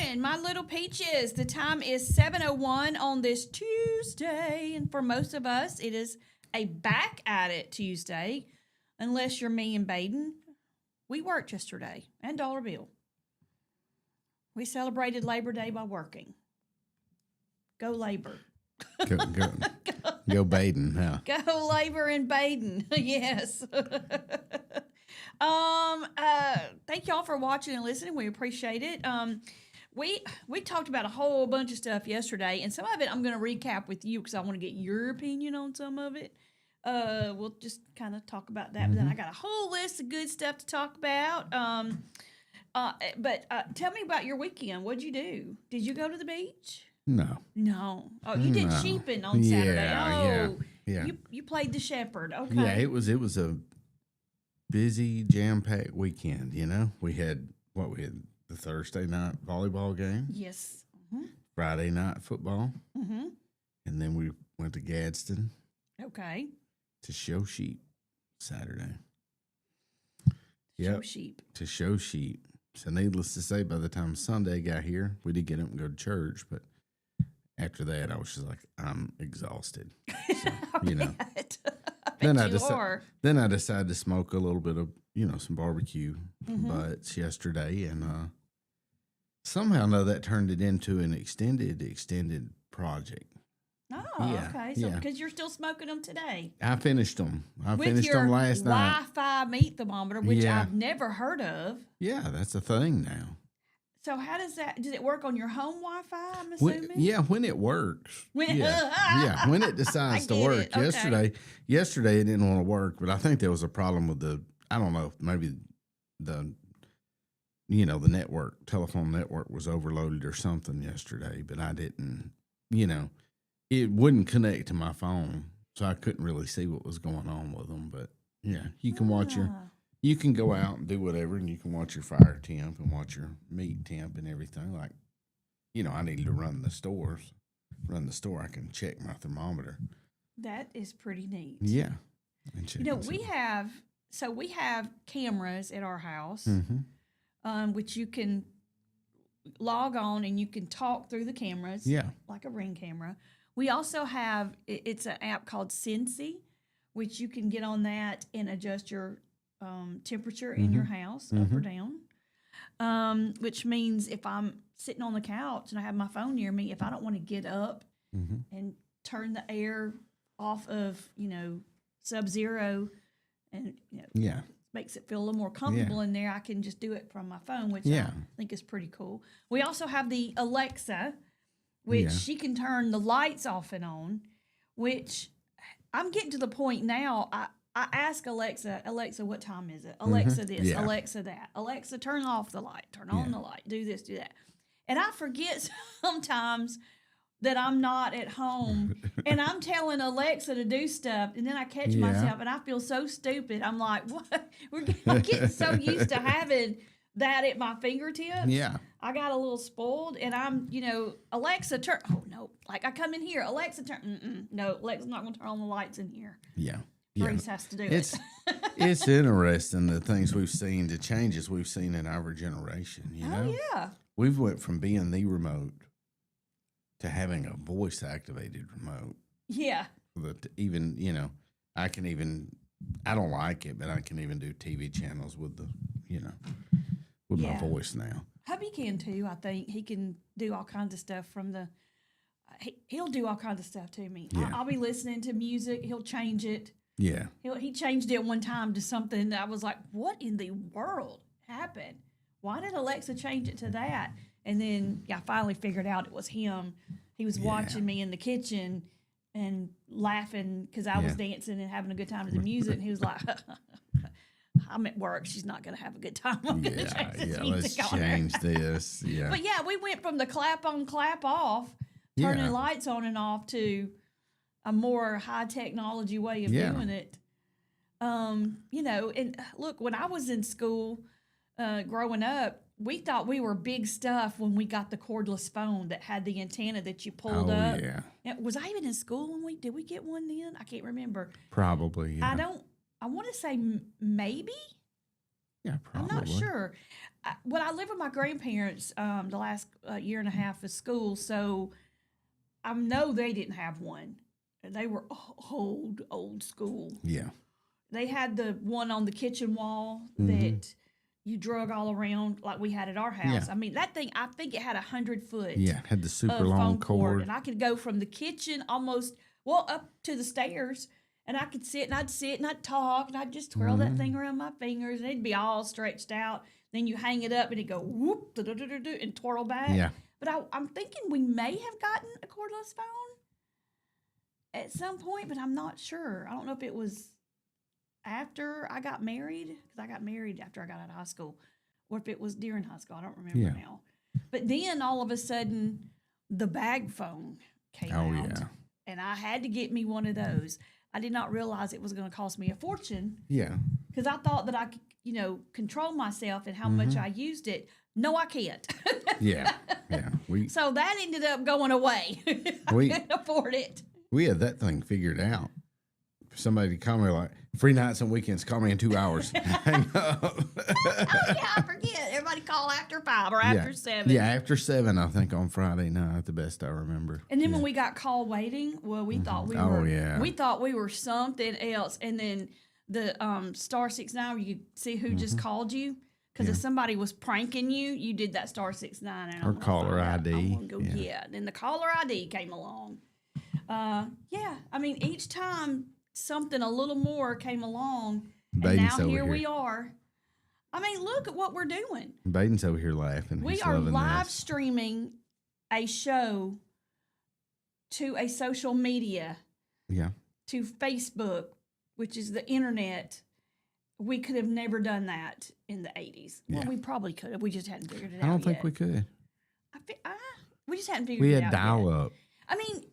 morning, my little peaches. The time is 7:01 on this Tuesday, and for most of us, it is a back at it Tuesday, unless you're me and Baden. We worked yesterday, and Dollar Bill. We celebrated Labor Day by working. Go labor. Go Baden, huh? Go labor in Baden. Yes. Thank y'all for watching and listening. We appreciate it. We talked about a whole bunch of stuff yesterday, and some of it I'm going to recap with you because I want to get your opinion on some of it. We'll just kind of talk about that. But then I got a whole list of good stuff to talk about. But tell me about your weekend. What'd you do? Did you go to the beach? No. Oh, you did sheeping on Saturday. Yeah. You played the shepherd. Okay. Yeah, it was a busy, jam-packed weekend, you know. We had the Thursday night volleyball game. Yes. Friday night football. And then we went to Gadsden. Okay. To show sheep Saturday. Show sheep. To show sheep. So needless to say, by the time Sunday got here, we did get up and go to church, but after that, I was just like, I'm exhausted. So, you know. Then I decided to smoke a little bit of, some barbecue butts yesterday, and somehow that turned it into an extended project. Oh, yeah, okay. So because you're still smoking them today. I finished them. With your last night. Wi-Fi meat thermometer, which I've never heard of. Yeah, that's a thing now. So how does it work on your home Wi-Fi, I'm assuming? When it works. When it decides to work. Okay. Yesterday it didn't want to work, but I think there was a problem with I don't know, maybe the telephone network was overloaded or something yesterday, but I didn't, it wouldn't connect to my phone, so I couldn't really see what was going on with them. But yeah, you can watch you can go out and do whatever, and you can watch your fire temp and watch your meat temp and everything. Like, I needed to run the store. I can check my thermometer. That is pretty neat. Yeah. We have cameras at our house, which you can log on and you can talk through the cameras. Yeah. Like a Ring camera. We also have, it's an app called Sensi, which you can get on that and adjust your temperature in your house up or down, which means if I'm sitting on the couch and I have my phone near me, if I don't want to get up and turn the air off of, sub-zero and makes it feel a little more comfortable in there, I can just do it from my phone, which I think is pretty cool. We also have the Alexa, which she can turn the lights off and on, which I'm getting to the point now, I ask Alexa, what time is it? Alexa this, Alexa that. Alexa, turn off the light, turn on the light, do this, do that. And I forget sometimes that I'm not at home and I'm telling Alexa to do stuff, and then I catch myself and I feel so stupid. I'm like, what? I'm getting so used to having that at my fingertips. Yeah. I got a little spoiled, and I'm, Alexa, turn. Oh, no. Like, I come in here, Alexa, turn. No, Alexa's not going to turn on the lights in here. Yeah. Grace has to do it. It's interesting the things we've seen, the changes we've seen in our generation, Oh, yeah. We've went from being the remote to having a voice-activated remote. Yeah. That even, I don't like it, but I can even do TV channels with my voice now. Hubby can too, I think. He can do all kinds of stuff from the... He'll do all kinds of stuff to me. Yeah. I'll be listening to music. He'll change it. Yeah. He changed it one time to something that I was like, what in the world happened? Why did Alexa change it to that? And then I finally figured out it was him. He was watching me in the kitchen and laughing because I was dancing and having a good time to the music. And he was like, I'm at work. She's not going to have a good time. I'm going to change this music let's change this. Yeah. But we went from the clap on, clap off, turning lights on and off to a more high technology way of doing it. And look, when I was in school growing up, we thought we were big stuff when we got the cordless phone that had the antenna that you pulled up. Yeah. Was I even in school when did we get one then? I can't remember. Probably. Yeah. I want to say maybe. Yeah, I'm probably. not sure. Well, I lived with my grandparents the last year and a half of school, so I know they didn't have one. They were old school. Yeah. They had the one on the kitchen wall Mm-hmm. that you drug all around like we had at our house. Yeah. I mean, that thing, I think it had 100 foot Yeah, had the super of long phone cord, cord. and I could go from the kitchen almost up to the stairs, and I could sit and I'd talk and I'd just twirl that thing around my fingers, and it'd be all stretched out. Then you hang it up and it'd go whoop and twirl back. Yeah. But I'm thinking we may have gotten a cordless phone at some point, but I'm not sure. I don't know if it was after I got married, because I got married after I got out of high school, or if it was during high school. I don't remember now. But then all of a sudden, the bag phone came out. Yeah. And I had to get me one of those. I did not realize it was going to cost me a fortune. Yeah. Because I thought that I could, control myself and how much I used it. No, I can't. Yeah. Yeah. So that ended up going away. I couldn't afford it. We had that thing figured out. Somebody called me like, free nights and weekends, call me in 2 hours. Hang up. I forget. Everybody call after 5 or after 7. Yeah, after 7, I think, on Friday night, the best I remember. And then when we got call waiting, well, we thought we thought we were something else. And then the *69, you could see who just called you. Because if somebody was pranking you, you did that *69. And Or caller ID. I'm gonna go, Then the caller ID came along. I mean, each time something a little more came along, and now here we are. I mean, look at what we're doing. Baden's over here laughing. We are live streaming a show to a social media. Yeah. To Facebook, which is the internet. We could have never done that in the 80s. Well, we probably could have. We just hadn't figured it out. I don't think we could. We just hadn't figured it out. We had dial up. I mean,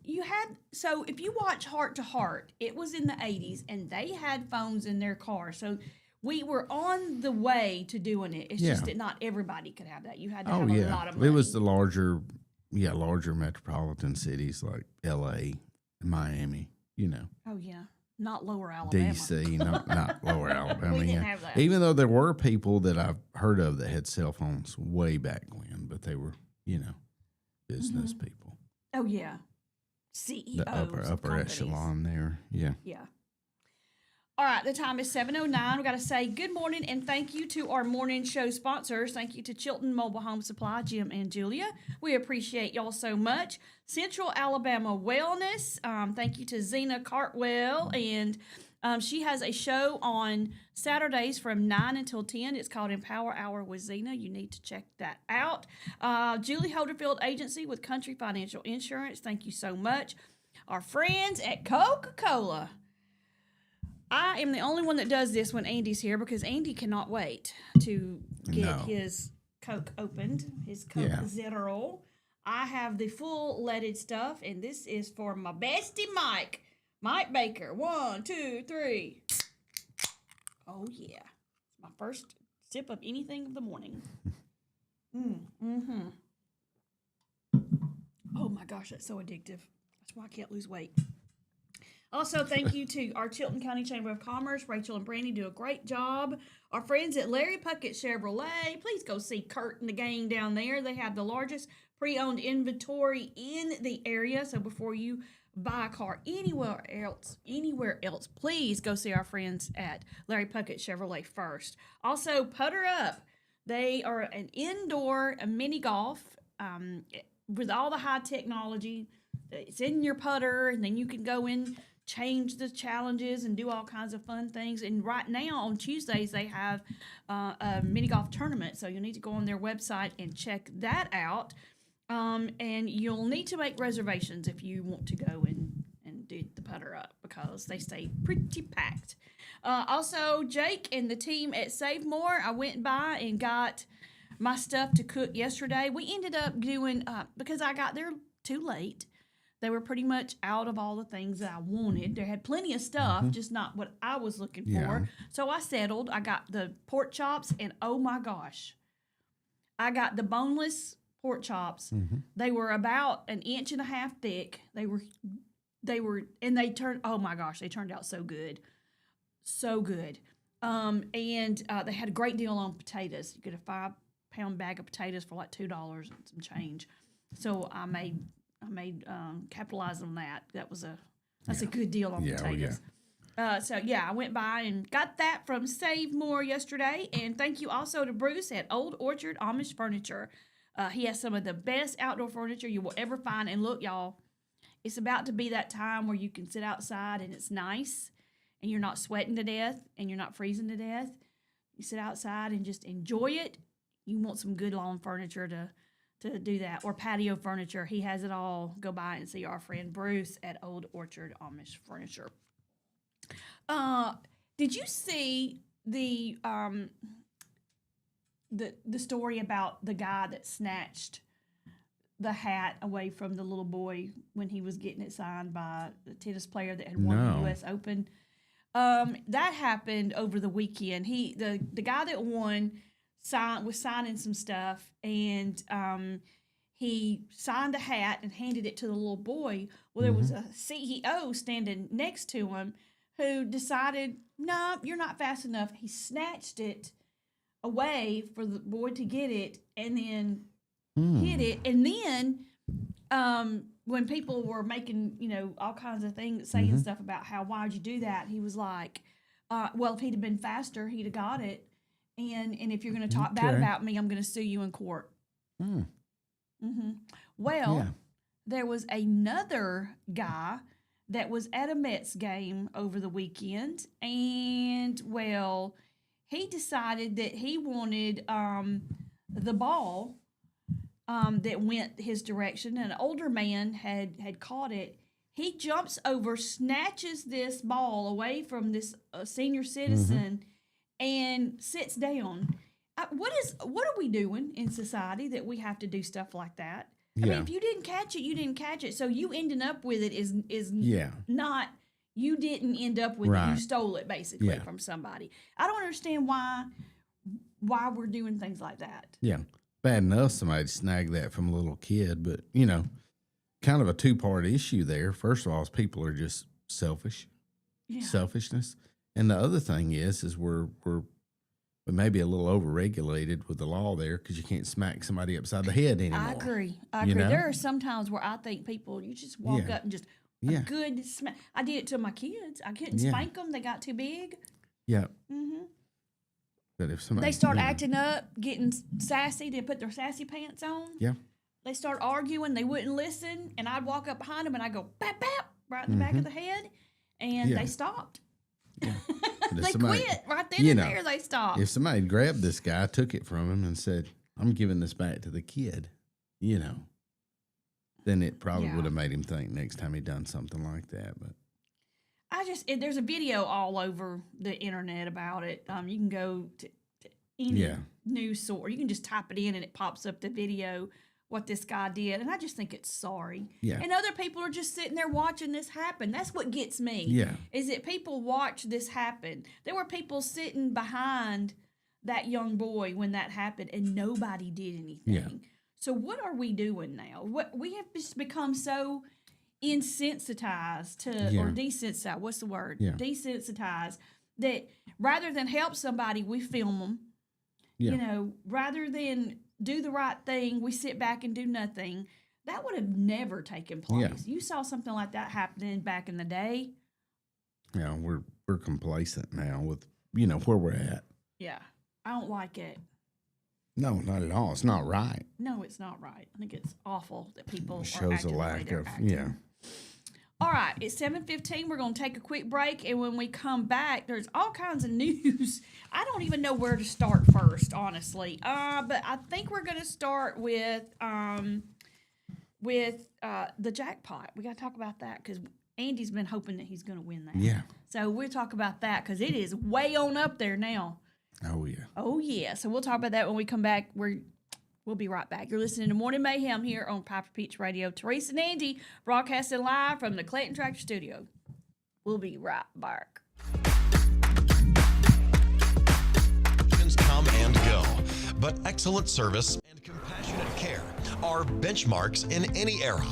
so if you watch Heart to Heart, it was in the 80s, and they had phones in their car. So we were on the way to doing it. It's just that not everybody could have that. You had to have a lot of money. It was the larger metropolitan cities like L.A., Miami, Oh, yeah. Not Lower Alabama. D.C., not Lower Alabama. We didn't have that. Even though there were people that I've heard of that had cell phones way back when, but they were, business people. Oh, yeah. CEOs. The upper echelon there. Yeah. Yeah. All right, the time is 7:09. We got to say good morning and thank you to our morning show sponsors. Thank you to Chilton Mobile Home Supply, Jim and Julia. We appreciate y'all so much. Central Alabama Wellness. Thank you to Zena Cartwell, and she has a show on Saturdays from 9 until 10. It's called Empower Hour with Zena. You need to check that out. Julie Holderfield Agency with Country Financial Insurance. Thank you so much. Our friends at Coca-Cola. I am the only one that does this when Andy's here because Andy cannot wait to get his Coke opened, his Coke Zero. I have the full leaded stuff, and this is for my bestie Mike Baker. 1, 2, 3. Oh, yeah. It's my first sip of anything of the morning. Oh, my gosh, that's so addictive. That's why I can't lose weight. Also, thank you to our Chilton County Chamber of Commerce. Rachel and Brandy do a great job. Our friends at Larry Puckett Chevrolet. Please go see Kurt and the gang down there. They have the largest pre-owned inventory in the area. So before you buy a car anywhere else, please go see our friends at Larry Puckett Chevrolet first. Also, Putter Up. They are an indoor mini golf with all the high technology. It's in your putter, and then you can go in, change the challenges, and do all kinds of fun things. And right now on Tuesdays they have a mini golf tournament, so you'll need to go on their website and check that out. And you'll need to make reservations if you want to go and do the Putter Up because they stay pretty packed. Also, Jake and the team at Save More, I went by and got my stuff to cook yesterday. We ended up doing because I got there too late. They were pretty much out of all the things that I wanted. They had plenty of stuff, just not what I was looking for. So I settled. I got the pork chops, and oh my gosh, I got the boneless pork chops. They were about 1.5 inches thick. They turned, oh my gosh, they turned out so good. So good. And they had a great deal on potatoes. You get a 5-pound bag of potatoes for like $2 and some change. So I made capitalize on that. That's a good deal on potatoes. So I went by and got that from Save More yesterday. And thank you also to Bruce at Old Orchard Amish Furniture. He has some of the best outdoor furniture you will ever find. And look, y'all, it's about to be that time where you can sit outside and it's nice and you're not sweating to death and you're not freezing to death. You sit outside and just enjoy it. You want some good lawn furniture to do that, or patio furniture. He has it all. Go by and see our friend Bruce at Old Orchard Amish Furniture. Did you see the story about the guy that snatched the hat away from the little boy when he was getting it signed by the tennis player that had won the U.S. Open? That happened over the weekend. The guy that won was signing some stuff, and he signed a hat and handed it to the little boy. Well, there was a CEO standing next to him who decided, no, you're not fast enough. He snatched it away for the boy to get it and then hit it. And then when people were making, all kinds of things, saying stuff about why'd you do that? He was like, well, if he'd have been faster, he'd have got it. And if you're going to talk bad about me, I'm going to sue you in court. Well, there was another guy that was at a Mets game over the weekend, and, well, he decided that he wanted the ball that went his direction. An older man had caught it. He jumps over, snatches this ball away from this senior citizen, and sits down. What are we doing in society that we have to do stuff like that? I mean, if you didn't catch it, you didn't catch it. So you ending up with it is not, you didn't end up with it. You stole it basically from somebody. I don't understand why we're doing things like that. Yeah. Bad enough somebody snagged that from a little kid, but kind of a two-part issue there. First of all, is people are just selfishness. And the other thing is we may be a little over-regulated with the law there because you can't smack somebody upside the head anymore. I agree. There are some times where I think people, you just walk up and just a good smack. I did it to my kids. I couldn't spank them. They got too big. Yeah. But if somebody, they start acting up, getting sassy, they put their sassy pants on. Yeah. They start arguing. They wouldn't listen. And I'd walk up behind them and I'd go, bap, bap, right in the back of the head. And they stopped. Yeah. They quit right then and there. They stopped. If somebody grabbed this guy, took it from him, and said, "I'm giving this back to the kid," then it probably would have made him think next time he done something like that. But there's a video all over the internet about it. You can go to any news source. You can just type it in, and it pops up the video. What this guy did, and I just think it's sorry. Yeah. And other people are just sitting there watching this happen. That's what gets me. Yeah. Is that people watch this happen. There were people sitting behind that young boy when that happened, and nobody did anything. Yeah. So what are we doing now? What we have just become so insensitized to, or desensitized. What's the word? Yeah. Desensitized, that rather than help somebody, we film them. Yeah. Rather than do the right thing, we sit back and do nothing. That would have never taken place. Yeah. You saw something like that happening back in the day. Yeah, we're complacent now with where we're at. Yeah, I don't like it. No, not at all. It's not right. No, it's not right. I think it's awful that people shows a lack of acting. All right, it's 7:15. We're going to take a quick break, and when we come back, there's all kinds of news. I don't even know where to start first, honestly. But I think we're going to start with the jackpot. We got to talk about that because Andy's been hoping that he's going to win that. Yeah. So we'll talk about that because it is way on up there now. Oh, yeah. Oh, yeah. So we'll talk about that when we come back. We'll be right back. You're listening to Morning Mayhem here on Piper Peach Radio. Teresa and Andy broadcasting live from the Clayton Tractor Studio. We'll be right back. Come and go, but excellent service and compassionate care are benchmarks in any era.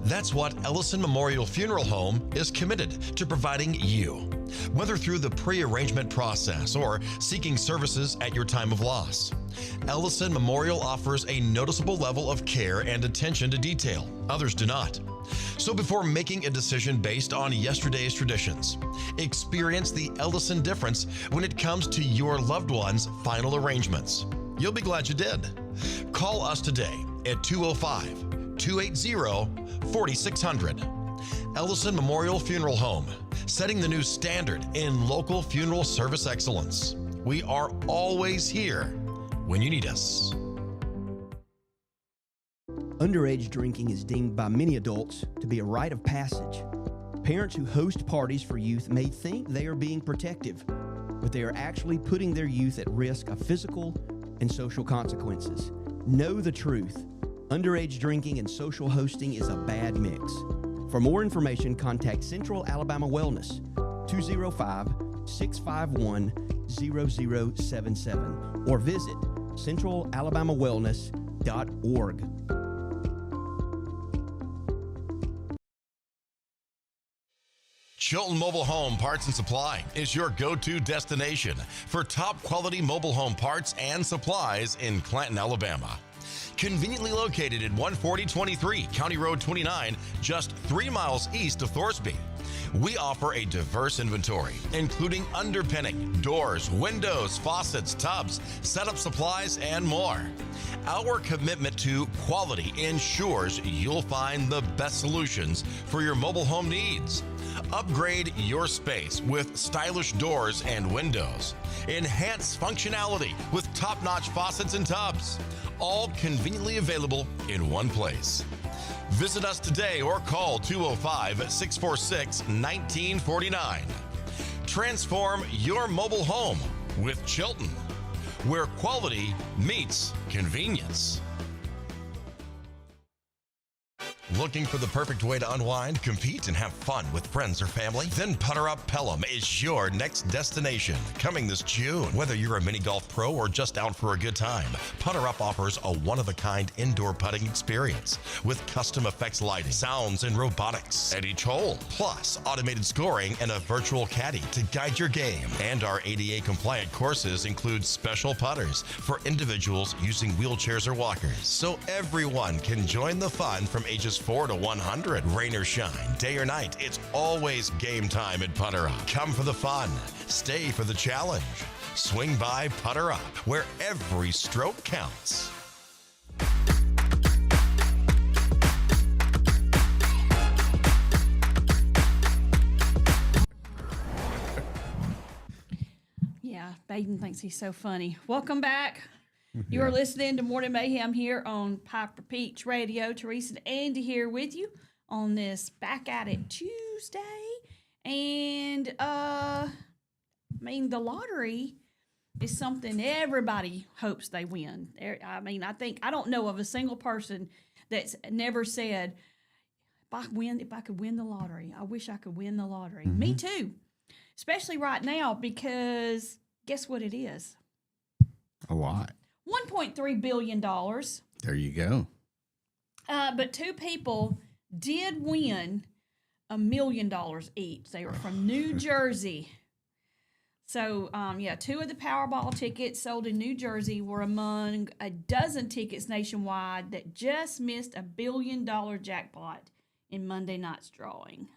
That's what Ellison Memorial Funeral Home is committed to providing you. whether through the pre-arrangement process or seeking services at your time of loss. Ellison Memorial offers a noticeable level of care and attention to detail. Others do not. So before making a decision based on yesterday's traditions, experience the Ellison difference when it comes to your loved one's final arrangements. You'll be glad you did. Call us today at 205-280-4600. Ellison Memorial Funeral Home, setting the new standard in local funeral service excellence. We are always here when you need us. Underage drinking is deemed by many adults to be a rite of passage. Parents who host parties for youth may think they are being protective, but they are actually putting their youth at risk of physical and social consequences. Know the truth. Underage drinking and social hosting is a bad mix. For more information, contact Central Alabama Wellness, 205-651-0077, or visit centralalabamawellness.org. Chilton Mobile Home Parts and Supply is your go-to destination for top quality mobile home parts and supplies in Clanton, Alabama. Conveniently located at 14023 County Road 29, just 3 miles east of Thorsby. We offer a diverse inventory, including underpinning, doors, windows, faucets, tubs, setup supplies, and more. Our commitment to quality ensures you'll find the best solutions for your mobile home needs. Upgrade your space with stylish doors and windows. Enhance functionality with top-notch faucets and tubs. All conveniently available in one place. Visit us today or call 205-646-1949. Transform your mobile home with Chilton, where quality meets convenience. Looking for the perfect way to unwind, compete, and have fun with friends or family? Then Putter Up Pelham is your next destination. Coming this June. Whether you're a mini golf pro or just out for a good time, Putter Up offers a one-of-a-kind indoor putting experience with custom effects lighting, sounds, and robotics at each hole, plus automated scoring and a virtual caddy to guide your game. And our ADA-compliant courses include special putters for individuals using wheelchairs or walkers, so everyone can join the fun from ages 4 to 100. Rain or shine, day or night, it's always game time at Putter Up. Come for the fun, stay for the challenge. Swing by Putter Up, where every stroke counts. Yeah, Baden thinks he's so funny. Welcome back. You are listening to Morning Mayhem here on Piper Peach Radio. Teresa and Andy here with you on this Back at It Tuesday. And, the lottery is something everybody hopes they win. I don't know of a single person that's never said, if I could win the lottery, I wish I could win the lottery. Mm-hmm. Me too. Especially right now, because guess what it is? A lot. $1.3 billion. There you go. But two people did win $1 million each. They were from New Jersey. So, two of the Powerball tickets sold in New Jersey were among a dozen tickets nationwide that just missed $1 billion jackpot in Monday night's drawing.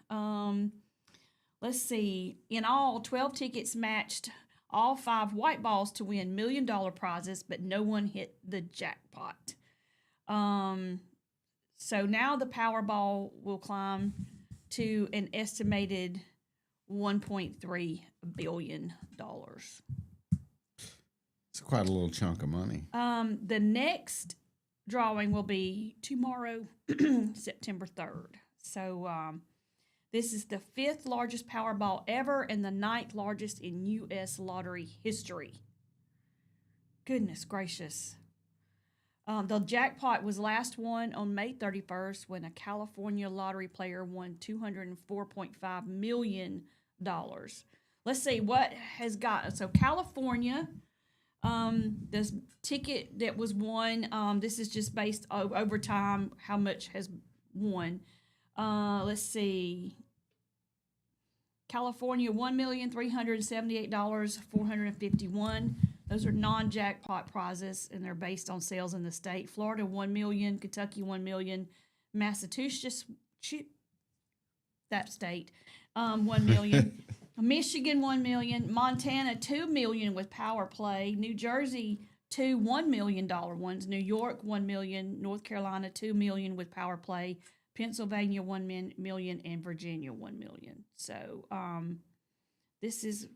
Let's see. In all, 12 tickets matched all 5 white balls to win $1 million prizes, but no one hit the jackpot. So now the Powerball will climb to an estimated $1.3 billion. It's quite a little chunk of money. The next drawing will be tomorrow, September 3rd. So this is the 5th largest Powerball ever and the 9th largest in U.S. lottery history. Goodness gracious. The jackpot was last won on May 31st when a California lottery player won $204.5 million. Let's see what has got. So California, this ticket that was won, this is just based over time, how much has won. Let's see. California, $1,378,451. Those are non-jackpot prizes, and they're based on sales in the state. Florida, $1 million. Kentucky, $1 million. Massachusetts, that state, $1 million. Michigan, $1 million. Montana, $2 million with power play. New Jersey, two $1 million ones. New York, $1 million. North Carolina, $2 million with power play. Pennsylvania, $1 million, and Virginia, $1 million. So, this is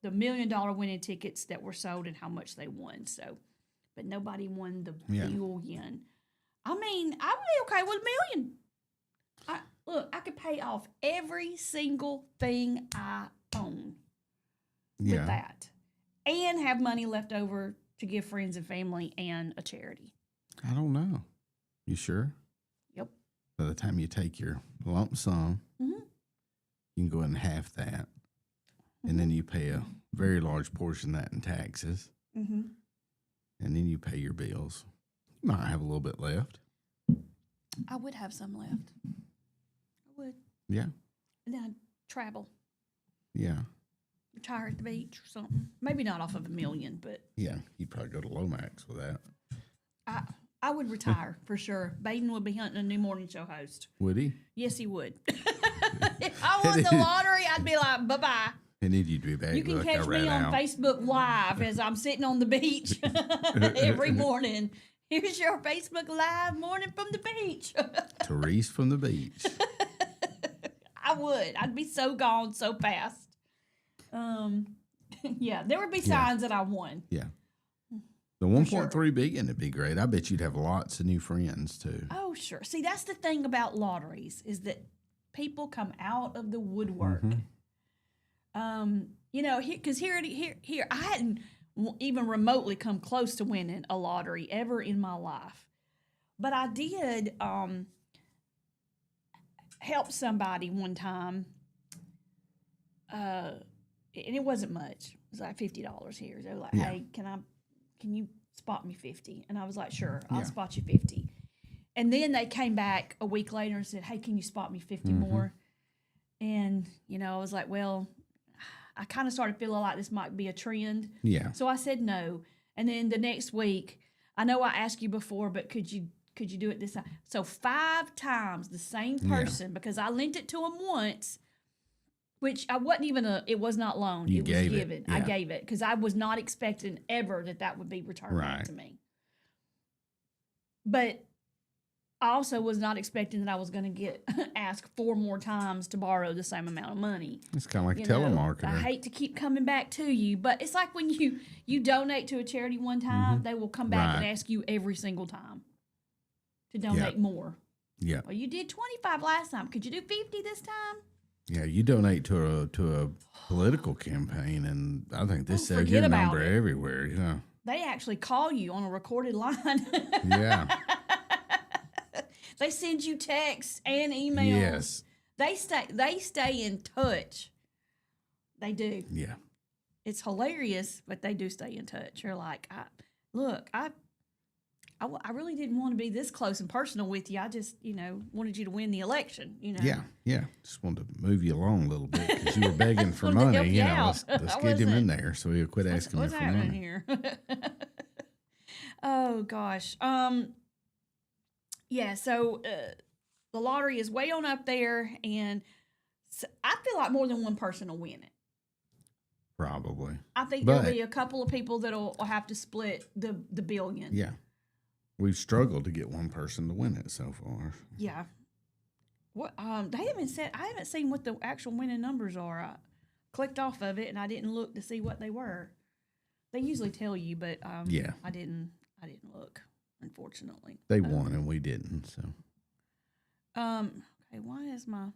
the $1 million winning tickets that were sold and how much they won. So, but nobody won the billion. I mean, I would be okay with $1 million. Look, I could pay off every single thing I own with that, and have money left over to give friends and family and a charity. I don't know. You sure? Yep. By the time you take your lump sum, you can go ahead and half that, and then you pay a very large portion of that in taxes, and then you pay your bills. You might have a little bit left. I would have some left. I would. Yeah. And then I'd travel. Yeah. Retire at the beach or something. Maybe not off of $1 million, but Yeah. You'd probably go to Lomax with that. I would retire for sure. Baden would be hunting a new morning show host. Would he? Yes, he would. If I won the lottery, I'd be like, bye-bye. And then you'd be back. You can like catch me on Facebook Live as I'm sitting on the beach every morning. Here's your Facebook Live morning from the beach. Therese from the beach. I would. I'd be so gone so fast. Yeah, there would be signs that I won. Yeah. The 1.3 billion would be great. I bet you'd have lots of new friends too. Oh, sure. See, that's the thing about lotteries is that people come out of the woodwork. You know, because here, I hadn't even remotely come close to winning a lottery ever in my life, but I did help somebody one time, and it wasn't much. It was like $50 here. They were like, "Hey, can you spot me 50?" And I was like, "Sure, I'll spot you 50." And then they came back a week later and said, "Hey, can you spot me 50 more?" And you know, I was like, "Well." I kind of started feeling like this might be a trend. Yeah. So I said no. And then the next week, I know I asked you before, but could you do it this time? So 5 times the same person, because I lent it to him once, which I wasn't even it was not loaned. You it was gave given. it. Yeah. I gave it because I was not expecting ever that would be returned back to me. But I also was not expecting that I was going to get asked 4 more times to borrow the same amount of money. It's kind of like You a know, telemarketer. I hate to keep coming back to you, but it's like when you donate to a charity one time, they will come back and ask you every single time to donate more. Yeah. Well, you did 25 last time. Could you do 50 this time? Yeah, you donate to a political campaign, and I think this says forget your about number it. everywhere. Yeah. They actually call you on a recorded line. Yeah. They send you texts and emails. Yes. They stay in touch. They do. Yeah. It's hilarious, but they do stay in touch. You're like, I really didn't want to be this close and personal with you. I just, wanted you to win the election, Yeah. Yeah. Just wanted to move you along a little bit because you were begging for Wanted to money. help you out. Let's I get him in wasn't- there so he'll quit asking What's me for happening money. here? Oh gosh. Yeah. So the lottery is way on up there, and so I feel like more than one person will win it. Probably. I think But- there'll be a couple of people that'll have to split the billion. Yeah. We've struggled to get one person to win it so far. Yeah. What they haven't said. I haven't seen what the actual winning numbers are. I clicked off of it and I didn't look to see what they were. They usually tell you, but Yeah. I didn't look, unfortunately. They won and we didn't. So Okay, why is my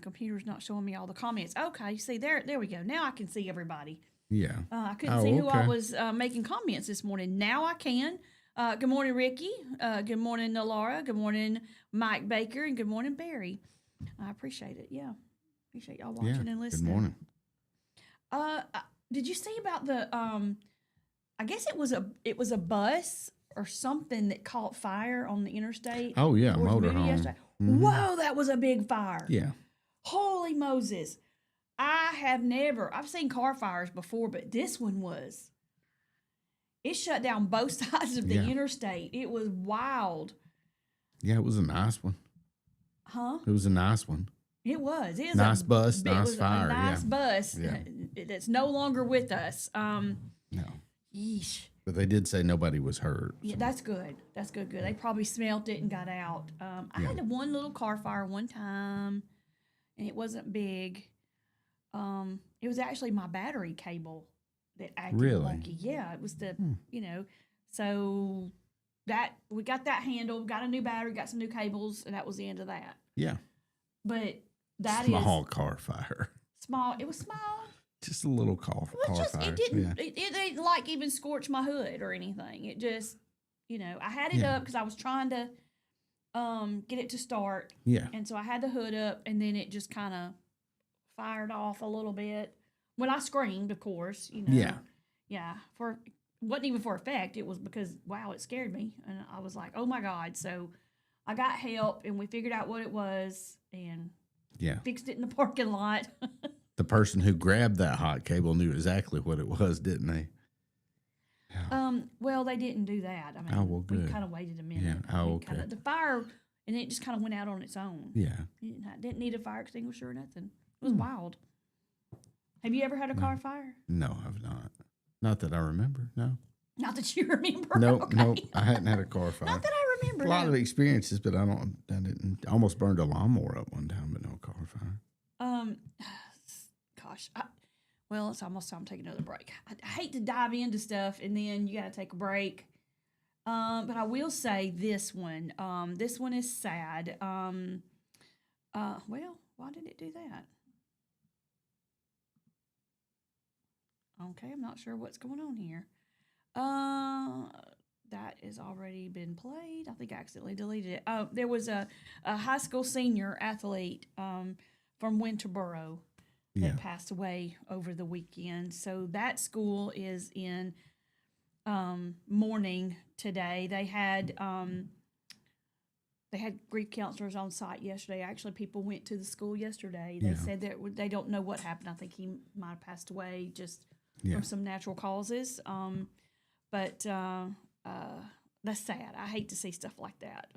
computer's not showing me all the comments? Okay, see there we go. Now I can see everybody. yeah. I couldn't see who I was making comments this morning. Now I can. Good morning, Ricky. Good morning, Laura. Good morning, Mike Baker. And good morning, Barry. I appreciate it. Yeah. Appreciate y'all watching and listening. Good morning. Did you see about the, I guess it was a bus or something that caught fire on the interstate? Oh, yeah, towards Moody motorhome. yesterday? Whoa, that was a big fire. Yeah. Holy Moses. I've seen car fires before, but this one it shut down both sides of the interstate. It was wild. Yeah, it was a nice one. Huh? It was a nice one. It was. It was Nice bus, it nice was fire. A nice Yeah. bus that's no longer with us. No. Yeesh. But they did say nobody was hurt. Yeah, that's good. That's good. They probably smelt it and got out. I had one little car fire one time, and it wasn't big. It was actually my battery cable that acted Really? wonky. Yeah, it was so that we got that handled, got a new battery, got some new cables, and that was the end of that. Yeah. But that Small car fire. small. It was small. Just a little car fire. It didn't. Yeah. It didn't like even scorch my hood or anything. It just, I had it up because I was trying to, get it to start. Yeah. And so I had the hood up, and then it just kind of fired off a little bit. When I screamed, of course, Yeah. Yeah. Wasn't even for effect. It was because, wow, it scared me. And I was like, oh my God. So I got help, and we figured out what it was and fixed it in the parking lot. The person who grabbed that hot cable knew exactly what it was, didn't they? Well, they didn't do that. I mean, Oh, well, we good. kind of waited a minute. Yeah. Oh, It kinda- okay. the fire, and it just kind of went out on its own. Yeah. Didn't need a fire extinguisher or nothing. It was wild. Have you ever had a car fire? No, I've not. Not that I remember. No. Not that you remember. Nope. Okay. Nope. I hadn't had a car fire. Not that I remember. A lot no. of experiences, but I didn't. I almost burned a lawnmower up one time, but no car fire. Gosh. Well, it's almost time to take another break. I hate to dive into stuff and then you got to take a break. But I will say this one. This one is sad. Well, why did it do that? Okay, I'm not sure what's going on here. That has already been played. I think I accidentally deleted it. There was a high school senior athlete from Winterboro that passed away over the weekend. So that school is in mourning today. They had grief counselors on site yesterday. Actually, people went to the school yesterday. They said that they don't know what happened. I think he might have passed away just from some natural causes. But that's sad. I hate to see stuff like that.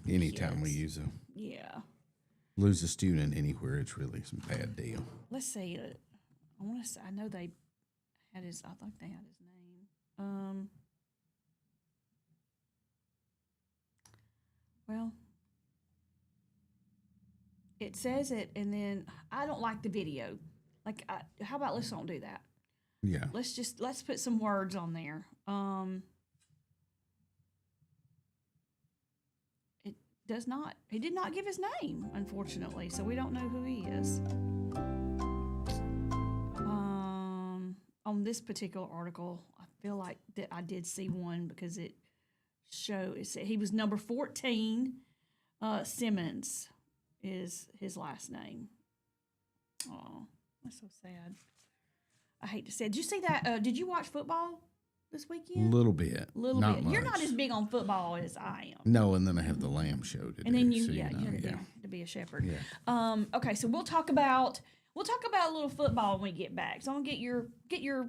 Anytime we lose a student anywhere, it's really some bad deal. Let's see. I want to say. I know they had his. I think they had his name. Well, it says it, and then I don't like the video. Like, how about let's don't do that. Yeah. Let's put some words on there. He did not give his name, unfortunately, so we don't know who he is. On this particular article, I feel like that I did see one because it said he was number 14. Simmons is his last name. Oh, that's so sad. I hate to say it. Did you see that? Did you watch football this weekend? A little bit. Not bit. much. You're not as big on football as I am. No, and then I have the lamb show to do. And then you so, have to be a shepherd. Yeah. Okay, so we'll talk about a little football when we get back. So I'm gonna get your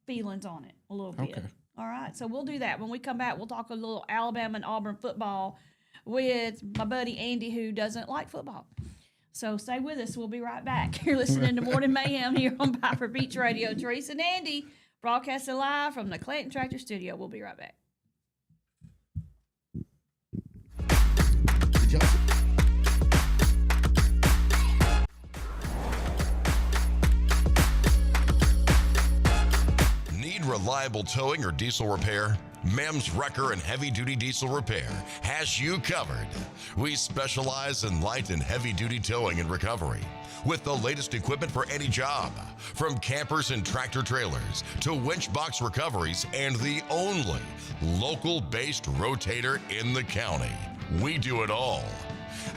feelings on it a little bit. Okay. All right. So we'll do that when we come back. We'll talk a little Alabama and Auburn football with my buddy Andy, who doesn't like football. So stay with us. We'll be right back. You're listening to Morning Mayhem here on Piper Beach Radio. Teresa and Andy broadcasting live from the Clanton Tractor Studio. We'll be right back. Need reliable towing or diesel repair? MEMS Wrecker and Heavy Duty Diesel Repair has you covered. We specialize in light and heavy duty towing and recovery with the latest equipment for any job, from campers and tractor trailers to winch box recoveries and the only local-based rotator in the county. We do it all.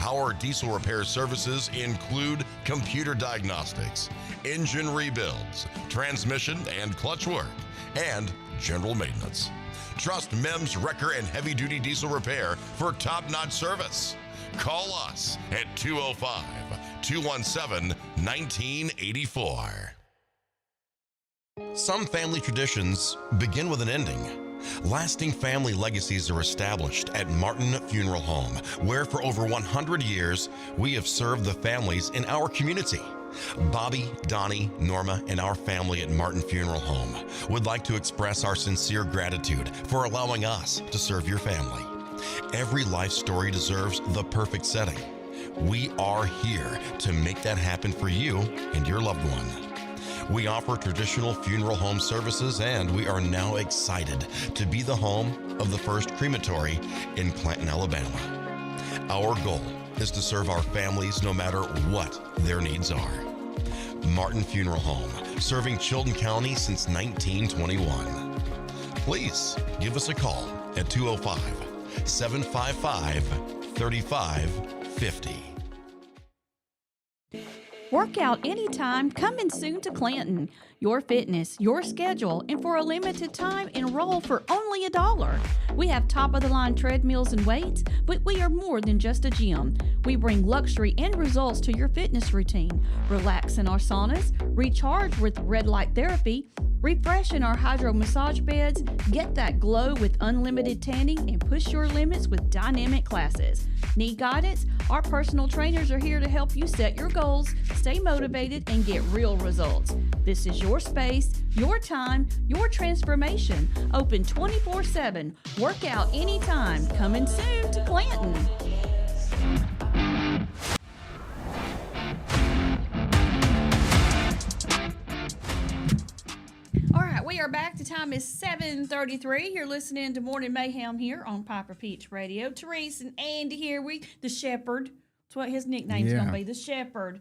Our diesel repair services include computer diagnostics, engine rebuilds, transmission and clutch work, and general maintenance. Trust MEMS Wrecker and Heavy Duty Diesel Repair for top-notch service. Call us at 205-217-1984. Some family traditions begin with an ending. Lasting family legacies are established at Martin Funeral Home, where for over 100 years, we have served the families in our community. Bobby, Donnie, Norma, and our family at Martin Funeral Home would like to express our sincere gratitude for allowing us to serve your family. Every life story deserves the perfect setting. We are here to make that happen for you and your loved one. We offer traditional funeral home services, and we are now excited to be the home of the first crematory in Clanton, Alabama. Our goal is to serve our families no matter what their needs are. Martin Funeral Home, serving Chilton County since 1921. Please give us a call at 205-755-3550. Work out anytime, coming soon to Clanton. Your fitness, your schedule, and for a limited time, enroll for only $1. We have top-of-the-line treadmills and weights, but we are more than just a gym. We bring luxury and results to your fitness routine. Relax in our saunas, recharge with red light therapy, refresh in our hydro massage beds, get that glow with unlimited tanning, and push your limits with dynamic classes. Need guidance? Our personal trainers are here to help you set your goals, stay motivated, and get real results. This is your space, your time, your transformation. Open 24/7. Work out anytime. Coming soon to Clanton. All right, we are back. The time is 7:33. You're listening to Morning Mayhem here on Piper Peach Radio. Therese and Andy here. The Shepherd. That's what his nickname's going to be, the Shepherd.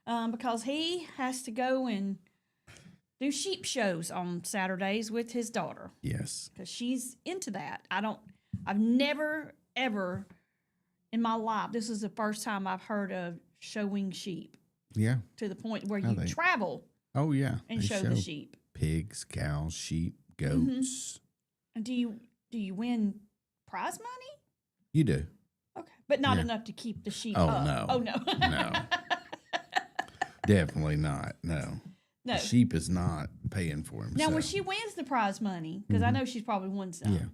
Because he has to go and do sheep shows on Saturdays with his daughter. Yes. Because she's into that. I've never, ever in my life, this is the first time I've heard of showing sheep. Yeah. To the point where you travel Oh, yeah. and show the sheep. Pigs, cows, sheep, goats. And do you win prize money? You do. Okay. But not enough to keep the sheep Oh, up. no. Oh, no. No. Definitely not. No. No. The sheep is not paying for himself. Now, when she wins the prize money, because I know she's probably won some, Yeah.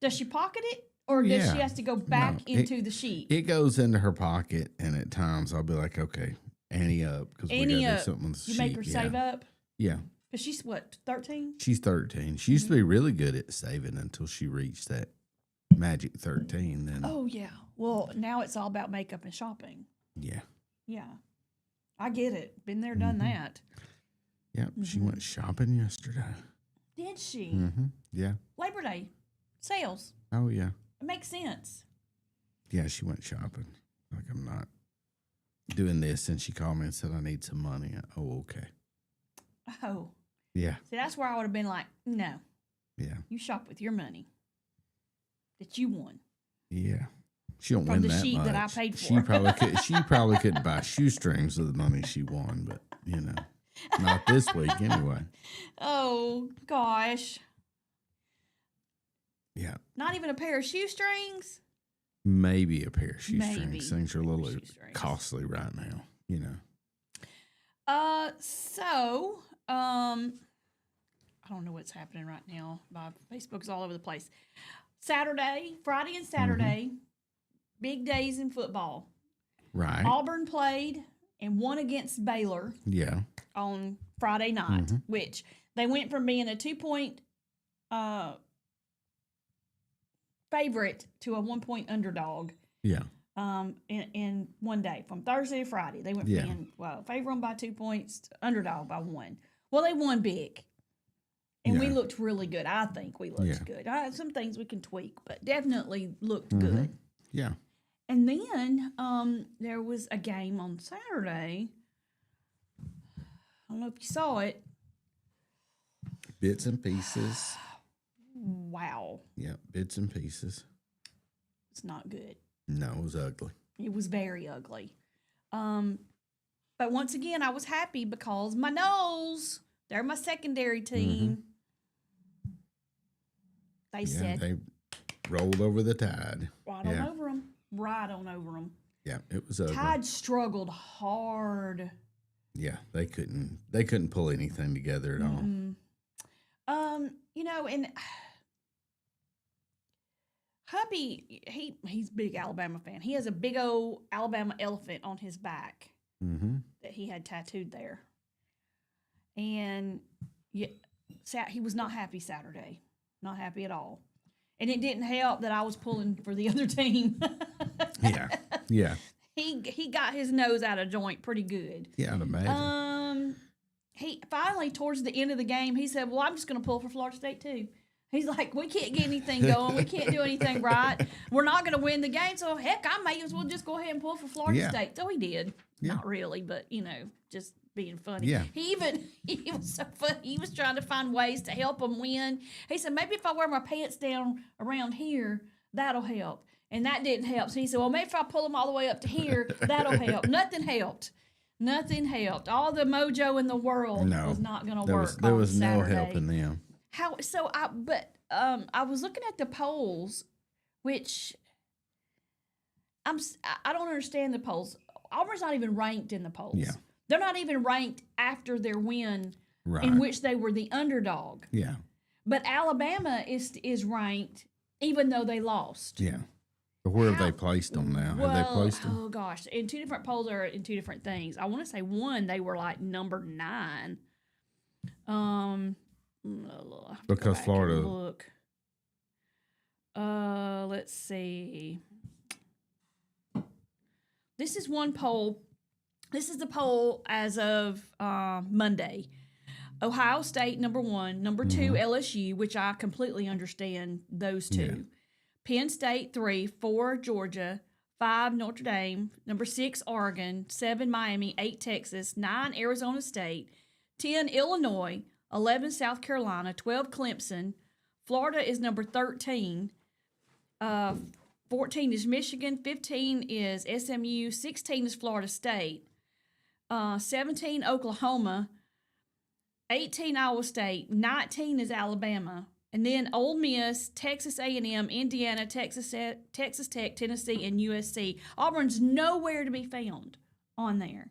does she pocket it? Or does she have to go back into the sheep? It goes into her pocket, and at times I'll be like, okay, Annie up, because we got to do something with the sheep. You make her save up? Yeah. Because she's, what, 13? She's 13. She used to be really good at saving until she reached that magic 13. Then, Oh, yeah. Well, now it's all about makeup and shopping. yeah. Yeah. I get it. Been there, done that. Yeah, she went shopping yesterday. Did she? Mm-hmm. Yeah. Labor Day. Sales. Oh, yeah. It makes sense. Yeah, she went shopping. Like, I'm not doing this. And she called me and said, I need some money. Oh, okay. Oh. Yeah. See, that's where I would have been like, no. Yeah. You shop with your money that you won. Yeah. She don't From win the that sheep much. that I paid She for. probably couldn't buy shoestrings with the money she won, but not this week anyway. Oh, gosh. Yeah. Not even a pair of shoestrings? Maybe a pair of shoestrings. Maybe Things are a little shoestrings. costly right now, I don't know what's happening right now. My Facebook's all over the place. Friday and Saturday, big days in football. Right. Auburn played and won against Baylor Yeah. on Friday night, which they went from being a 2-point favorite to a 1-point underdog. Yeah. In one day, from Thursday to Friday. They went from being, favor them by 2 points to underdog by 1. Well, they won big. And we looked really good. I think we looked good. Some things we can tweak, but definitely looked good. Yeah. And then there was a game on Saturday. I don't know if you saw it. Bits and pieces. Wow. Yeah, bits and pieces. It's not good. No, it was ugly. It was very ugly. But once again, I was happy because my Knowles, they're my secondary team. They said they rolled over the tide. right on over them. right on over them. Yeah, it was ugly. Tide struggled hard. Yeah, they couldn't pull anything together at all. And hubby, he's a big Alabama fan. He has a big old Alabama elephant on his back that he had tattooed there. And yeah, he was not happy Saturday. Not happy at all. And it didn't help that I was pulling for the other team. Yeah. He got his nose out of joint pretty good. Yeah, I'd imagine. He finally, towards the end of the game, he said, well, I'm just going to pull for Florida State too. He's like, we can't get anything going. We can't do anything right. We're not going to win the game. So, heck, I may as well just go ahead and pull for Florida State. So he did. Yeah. Not really, but, just being funny. Yeah. He was so funny. He was trying to find ways to help them win. He said, maybe if I wear my pants down around here, that'll help. And that didn't help. So he said, well, maybe if I pull them all the way up to here, that'll help. Nothing helped. Nothing helped. All the mojo in the world was not going to work. There was no Saturday. helping them. I was looking at the polls, which I don't understand the polls. Auburn's not even ranked in the polls. Yeah. They're not even ranked after their win, Right. in which they were the underdog. Yeah. But Alabama is ranked even though they lost. Yeah. But where have they placed them now? Well, have they placed them? Oh gosh, in two different polls are in two different things. I want to say one they were like number 9. Because Florida. Look. Let's see. This is one poll. This is the poll as of Monday. Ohio State, number 1. Number 2, LSU, which I completely understand those two. Yeah. Penn State, 3. 4, Georgia. 5, Notre Dame. Number 6, Oregon. 7, Miami. 8, Texas. 9, Arizona State. 10, Illinois. 11, South Carolina. 12, Clemson. Florida is number 13. 14 is Michigan. 15 is SMU. 16 is Florida State. 17, Oklahoma. 18, Iowa State. 19 is Alabama. And then Ole Miss, Texas A&M, Indiana, Texas Tech, Tennessee, and USC. Auburn's nowhere to be found on there.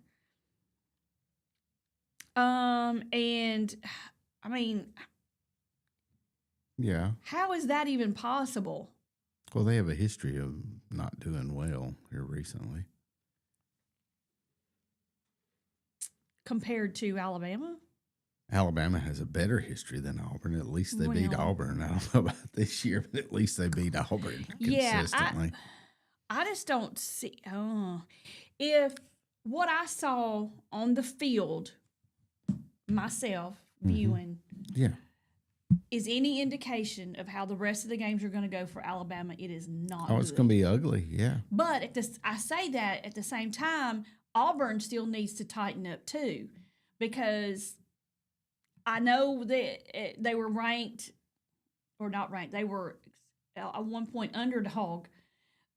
And I mean, Yeah. how is that even possible? Well, they have a history of not doing well here recently. Compared to Alabama? Alabama has a better history than Auburn. At least they beat Well. Auburn. I don't know about this year, but at least they beat Auburn consistently. I just don't see. If what I saw on the field, myself viewing, Yeah. is any indication of how the rest of the games are going to go for Alabama, it is not. Oh, it's good. going to be ugly. Yeah. But I say that at the same time, Auburn still needs to tighten up too, because I know that they were ranked, or not ranked. They were at one point underdog,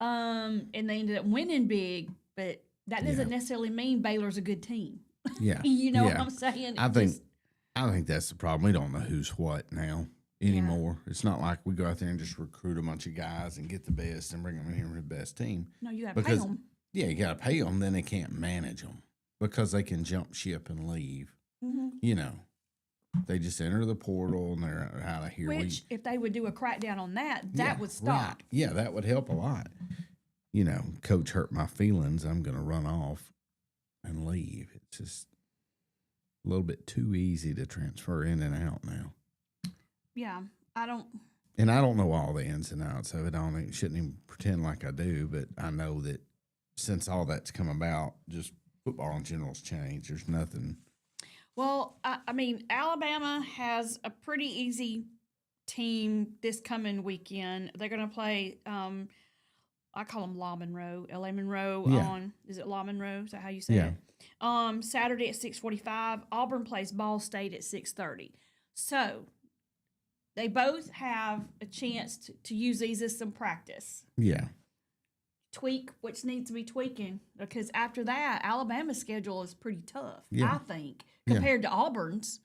and they ended up winning big. But that doesn't necessarily mean Baylor's a good team. Yeah. You know what Yeah. I'm saying? I think that's the problem. We don't know who's what now anymore. It's not like we go out there and just recruit a bunch of guys and get the best and bring them in here with the best team. No, you got to pay them. Yeah, you got to pay them. Then they can't manage them because they can jump ship and leave. Mm-hmm. You know, they just enter the portal and they're out of here. Which, if they would do a crackdown on that, Yeah, would stop. right. Yeah, that would help a lot. You know, coach hurt my feelings. I'm going to run off and leave. It's just a little bit too easy to transfer in and out now. Yeah, I don't. And I don't know all the ins and outs of it. Shouldn't even pretend like I do, but I know that since all that's come about, just football in general's changed. There's nothing. Well, I mean, Alabama has a pretty easy team this coming weekend. They're going to play, I call them La Monroe, L.A. Monroe Yeah. is it La Monroe? Is that how you say Yeah. it? Saturday at 6:45. Auburn plays Ball State at 6:30. So they both have a chance to use these as some practice. Yeah. Tweak which needs to be tweaking, because after that, Alabama's schedule is pretty tough, Yeah. I think, compared to Auburn's,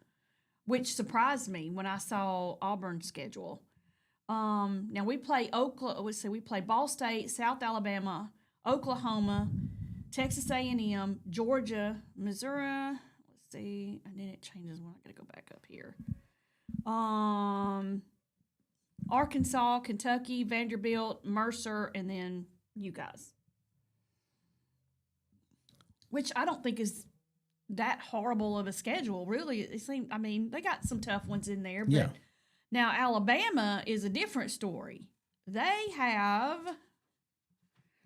which surprised me when I saw Auburn's schedule. Now we play Oklahoma. Let's see, we play Ball State, South Alabama, Oklahoma, Texas A&M, Georgia, Missouri. Let's see, and then it changes when I got to go back up here. Arkansas, Kentucky, Vanderbilt, Mercer, and then you guys. Which I don't think is that horrible of a schedule, really. It seems, I mean, they got some tough ones in there, but now Alabama is a different story. They have,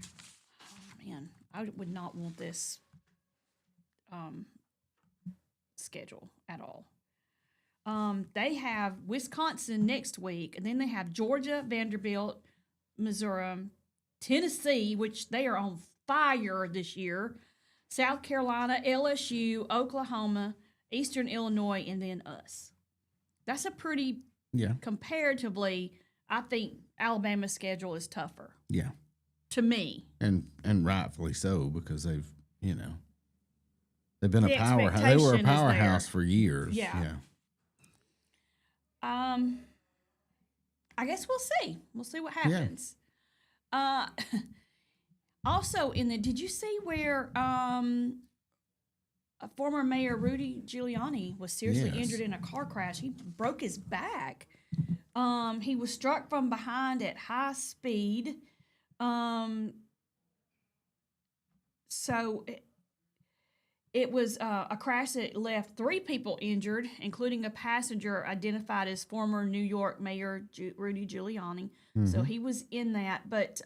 oh man, I would not want this schedule at all. They have Wisconsin next week, and then they have Georgia, Vanderbilt, Missouri, Tennessee, which they are on fire this year, South Carolina, LSU, Oklahoma, Eastern Illinois, and then us. That's a pretty, comparatively, I think Alabama's schedule is tougher. Yeah. To me. And rightfully so, because they've been The a powerhouse. They were a powerhouse for years. Yeah. I guess we'll see. We'll see what happens. Also, did you see where former Mayor Rudy Giuliani was seriously injured in a car crash? He broke his back. He was struck from behind at high speed. So it was a crash that left 3 people injured, including a passenger identified as former New York Mayor Rudy Giuliani. Mm-hmm. So he was in that, but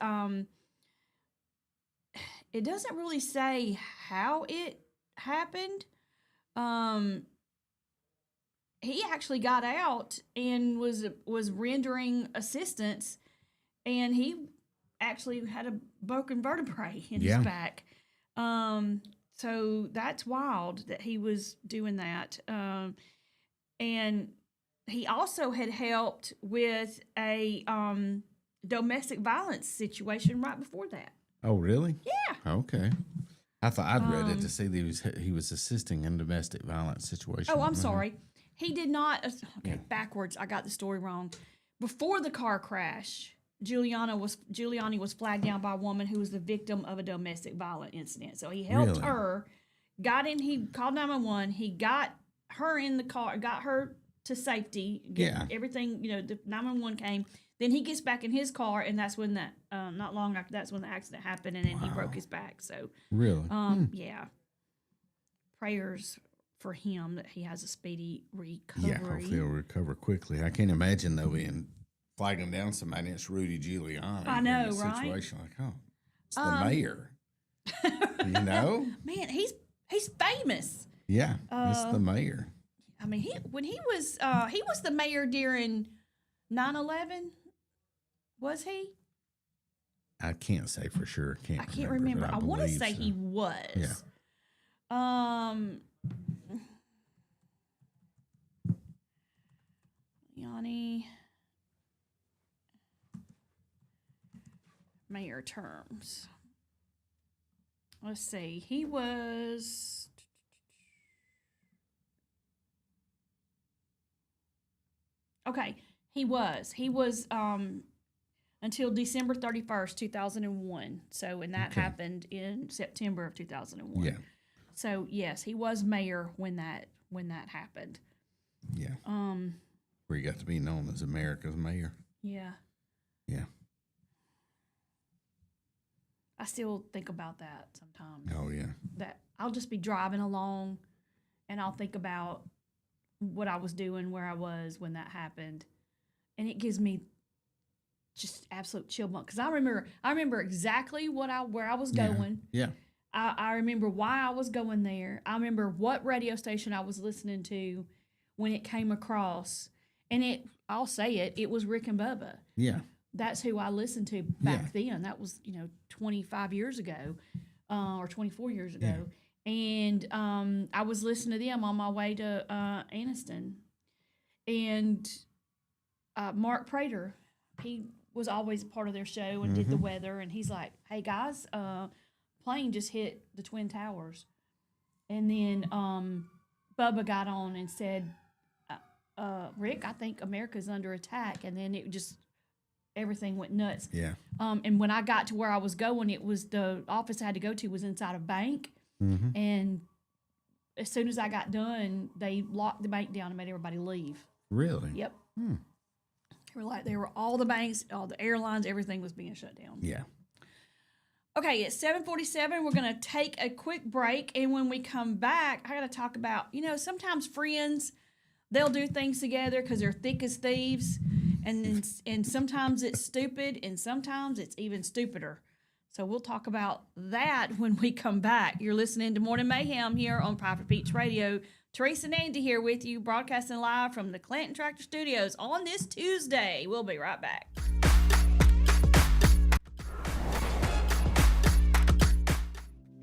it doesn't really say how it happened. He actually got out and was rendering assistance, and he actually had a broken vertebrae in his back. So that's wild that he was doing that. And he also had helped with a domestic violence situation right before that. Oh, really? Yeah. Okay. I thought I'd read it to see that he was assisting in domestic violence situation. Oh, I'm sorry. He did not. Okay, backwards. I got the story wrong. Before the car crash, Giuliani was flagged down by a woman who was the victim of a domestic violence incident. So he helped her, he called 911, he got her in the car, got her to safety, everything, the 911 came. Then he gets back in his car, and that's when not long after that's when the accident happened, and then he broke his back. So really, yeah, prayers for him that he has a speedy recovery. Yeah, hopefully he'll recover quickly. I can't imagine though flagging down somebody. It's Rudy Giuliani. I know, in a right? Situation like, oh, it's the mayor. Man, he's famous. Yeah, it's the mayor. I mean, he was the mayor during 9/11. Was he? I can't say for sure. I can't remember. I want to say he was. Yeah. Yanni. Mayor terms. Let's see. He was. Okay. He was until December 31st, 2001. So, and that happened in September of 2001. Yeah. So, yes, he was mayor when that happened. Yeah. Where he got to be known as America's mayor. Yeah. Yeah. I still think about that sometimes. Oh, yeah. That I'll just be driving along and I'll think about what I was doing, where I was when that happened. And it gives me just absolute chill bump. Because I remember exactly where I was going. Yeah. I remember why I was going there. I remember what radio station I was listening to when it came across. And I'll say it was Rick and Bubba. Yeah. That's who I listened to back then. That was, 25 years ago or 24 years ago. Yeah. And I was listening to them on my way to Anniston. And Mark Prater, he was always a part of their show and did the weather. And he's like, hey, guys, plane just hit the Twin Towers. And then Bubba got on and said, Rick, I think America's under attack. And then it just everything went nuts. Yeah. And when I got to where I was going, it was the office I had to go to was inside a bank. Mm-hmm. And as soon as I got done, they locked the bank down and made everybody leave. Really? Yep. Hmm. They were all the banks, all the airlines, everything was being shut down. Yeah. Okay, it's 7:47. We're going to take a quick break. And when we come back, I got to talk about, sometimes friends, they'll do things together because they're thick as thieves. And sometimes it's stupid, and sometimes it's even stupider. So we'll talk about that when we come back. You're listening to Morning Mayhem here on Private Beach Radio. Teresa and Andy here with you, broadcasting live from the Clanton Tractor Studios on this Tuesday. We'll be right back.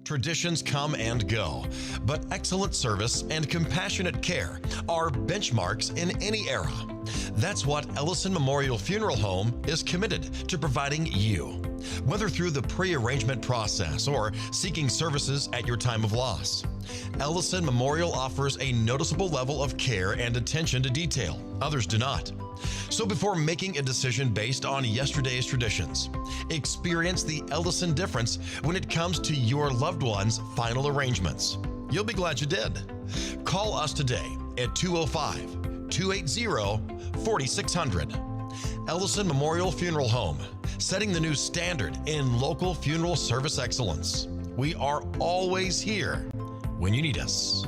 Traditions come and go, but excellent service and compassionate care are benchmarks in any era. That's what Ellison Memorial Funeral Home is committed to providing you, whether through the pre-arrangement process or seeking services at your time of loss. Ellison Memorial offers a noticeable level of care and attention to detail. Others do not. So before making a decision based on yesterday's traditions, experience the Ellison difference when it comes to your loved one's final arrangements. You'll be glad you did. Call us today at 205-280-4600. Ellison Memorial Funeral Home, setting the new standard in local funeral service excellence. We are always here when you need us.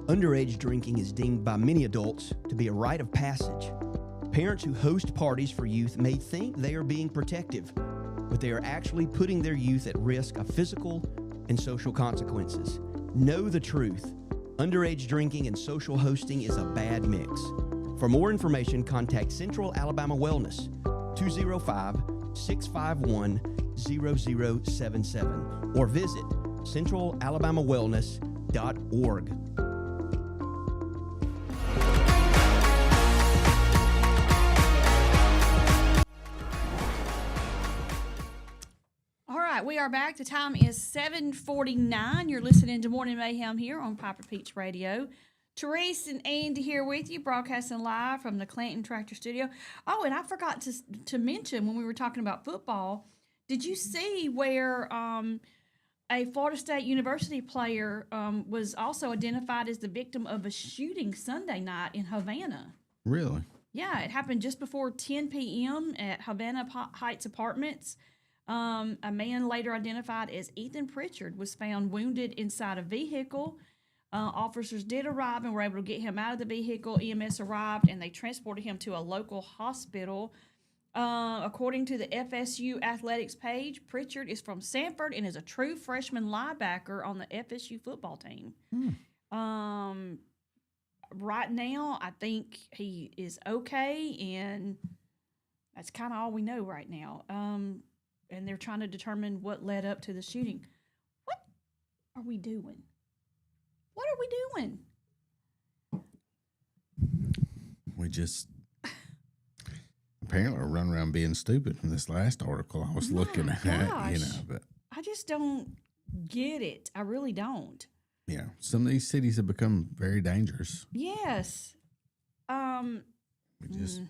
Underage drinking is deemed by many adults to be a rite of passage. Parents who host parties for youth may think they are being protective, but they are actually putting their youth at risk of physical and social consequences. Know the truth. Underage drinking and social hosting is a bad mix. For more information, contact Central Alabama Wellness, 205-651-0077, or visit centralalabamawellness.org. We are back. The time is 7:49. You're listening to Morning Mayhem here on Piper Peach Radio. Therese and Andy here with you, broadcasting live from the Clanton Tractor Studio. Oh, and I forgot to mention when we were talking about football, did you see where a Florida State University player was also identified as the victim of a shooting Sunday night in Havana? Really? Yeah, it happened just before 10 p.m. at Havana Heights Apartments. A man later identified as Ethan Pritchard was found wounded inside a vehicle. Officers did arrive and were able to get him out of the vehicle. EMS arrived and they transported him to a local hospital. According to the FSU athletics page, Pritchard is from Sanford and is a true freshman linebacker on the FSU football team. Right now, I think he is okay, and that's kind of all we know right now. And they're trying to determine what led up to the shooting. What are we doing? What are we doing? We just apparently run around being stupid in this last article I was looking at, but I just don't get it. I really don't. Yeah. Some of these cities have become very dangerous. Yes. We just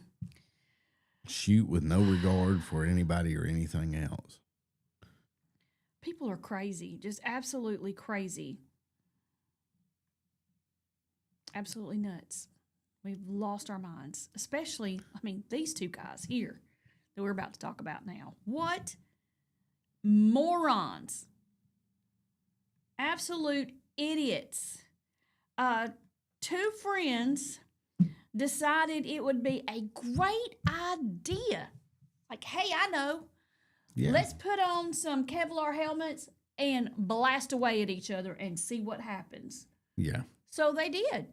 shoot with no regard for anybody or anything else. People are crazy, just absolutely crazy. Absolutely nuts. We've lost our minds, especially, these two guys here that we're about to talk about now. What morons. Absolute idiots. Two friends decided it would be a great idea. Like, hey, I know. Yeah. Let's put on some Kevlar helmets and blast away at each other and see what happens. Yeah. So they did.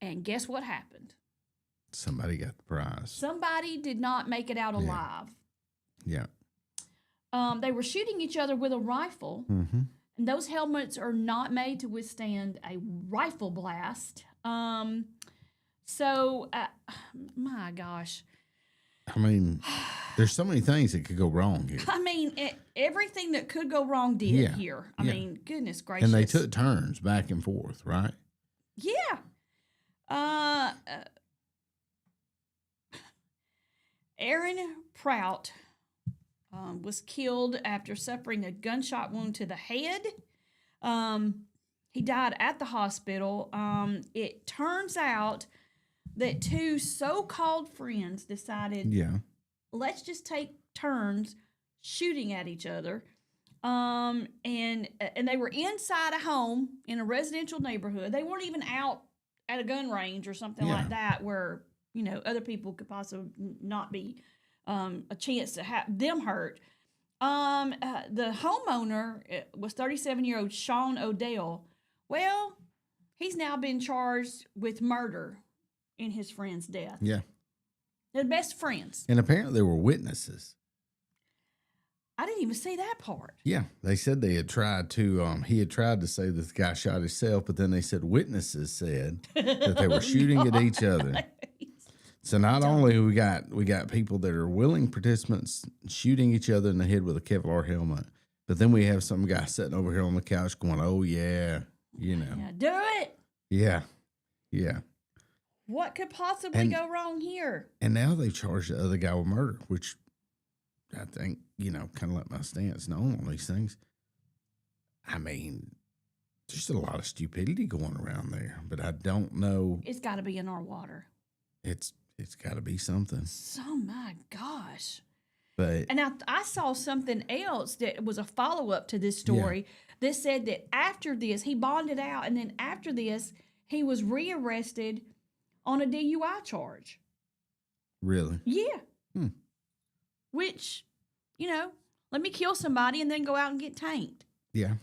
And guess what happened? Somebody got the prize. Somebody did not make it out alive. Yeah. They were shooting each other with a rifle. Mm-hmm. And those helmets are not made to withstand a rifle blast. So, my gosh. There's so many things that could go wrong here. Everything that could go wrong did here. Goodness gracious. And they took turns back and forth, right? Yeah. Aaron Prout was killed after suffering a gunshot wound to the head. He died at the hospital. It turns out that two so-called friends decided, let's just take turns shooting at each other. And they were inside a home in a residential neighborhood. They weren't even out at a gun range or something like that where, other people could possibly not be a chance to have them hurt. The homeowner was 37-year-old Sean Odell. Well, he's now been charged with murder in his friend's death. Yeah. They're best friends. And apparently they were witnesses. I didn't even see that part. Yeah. They said they had tried to, he had tried to say that the guy shot himself, but then they said witnesses said that they were shooting at each other. So not only we got people that are willing participants shooting each other in the head with a Kevlar helmet, but then we have some guy sitting over here on the couch going, "Oh yeah, Yeah, do it." Yeah. What could possibly go wrong here? And now they've charged the other guy with murder, which I think, kind of let my stance known on these things. I mean, there's a lot of stupidity going around there, but I don't know. It's got to be in our water. It's got to be something. Oh my gosh. But and I saw something else that was a follow-up to this story that said that after this, he bonded out, and then after this, he was rearrested on a DUI charge. Really? Yeah. Which, let me kill somebody and then go out and get tanked. Yeah.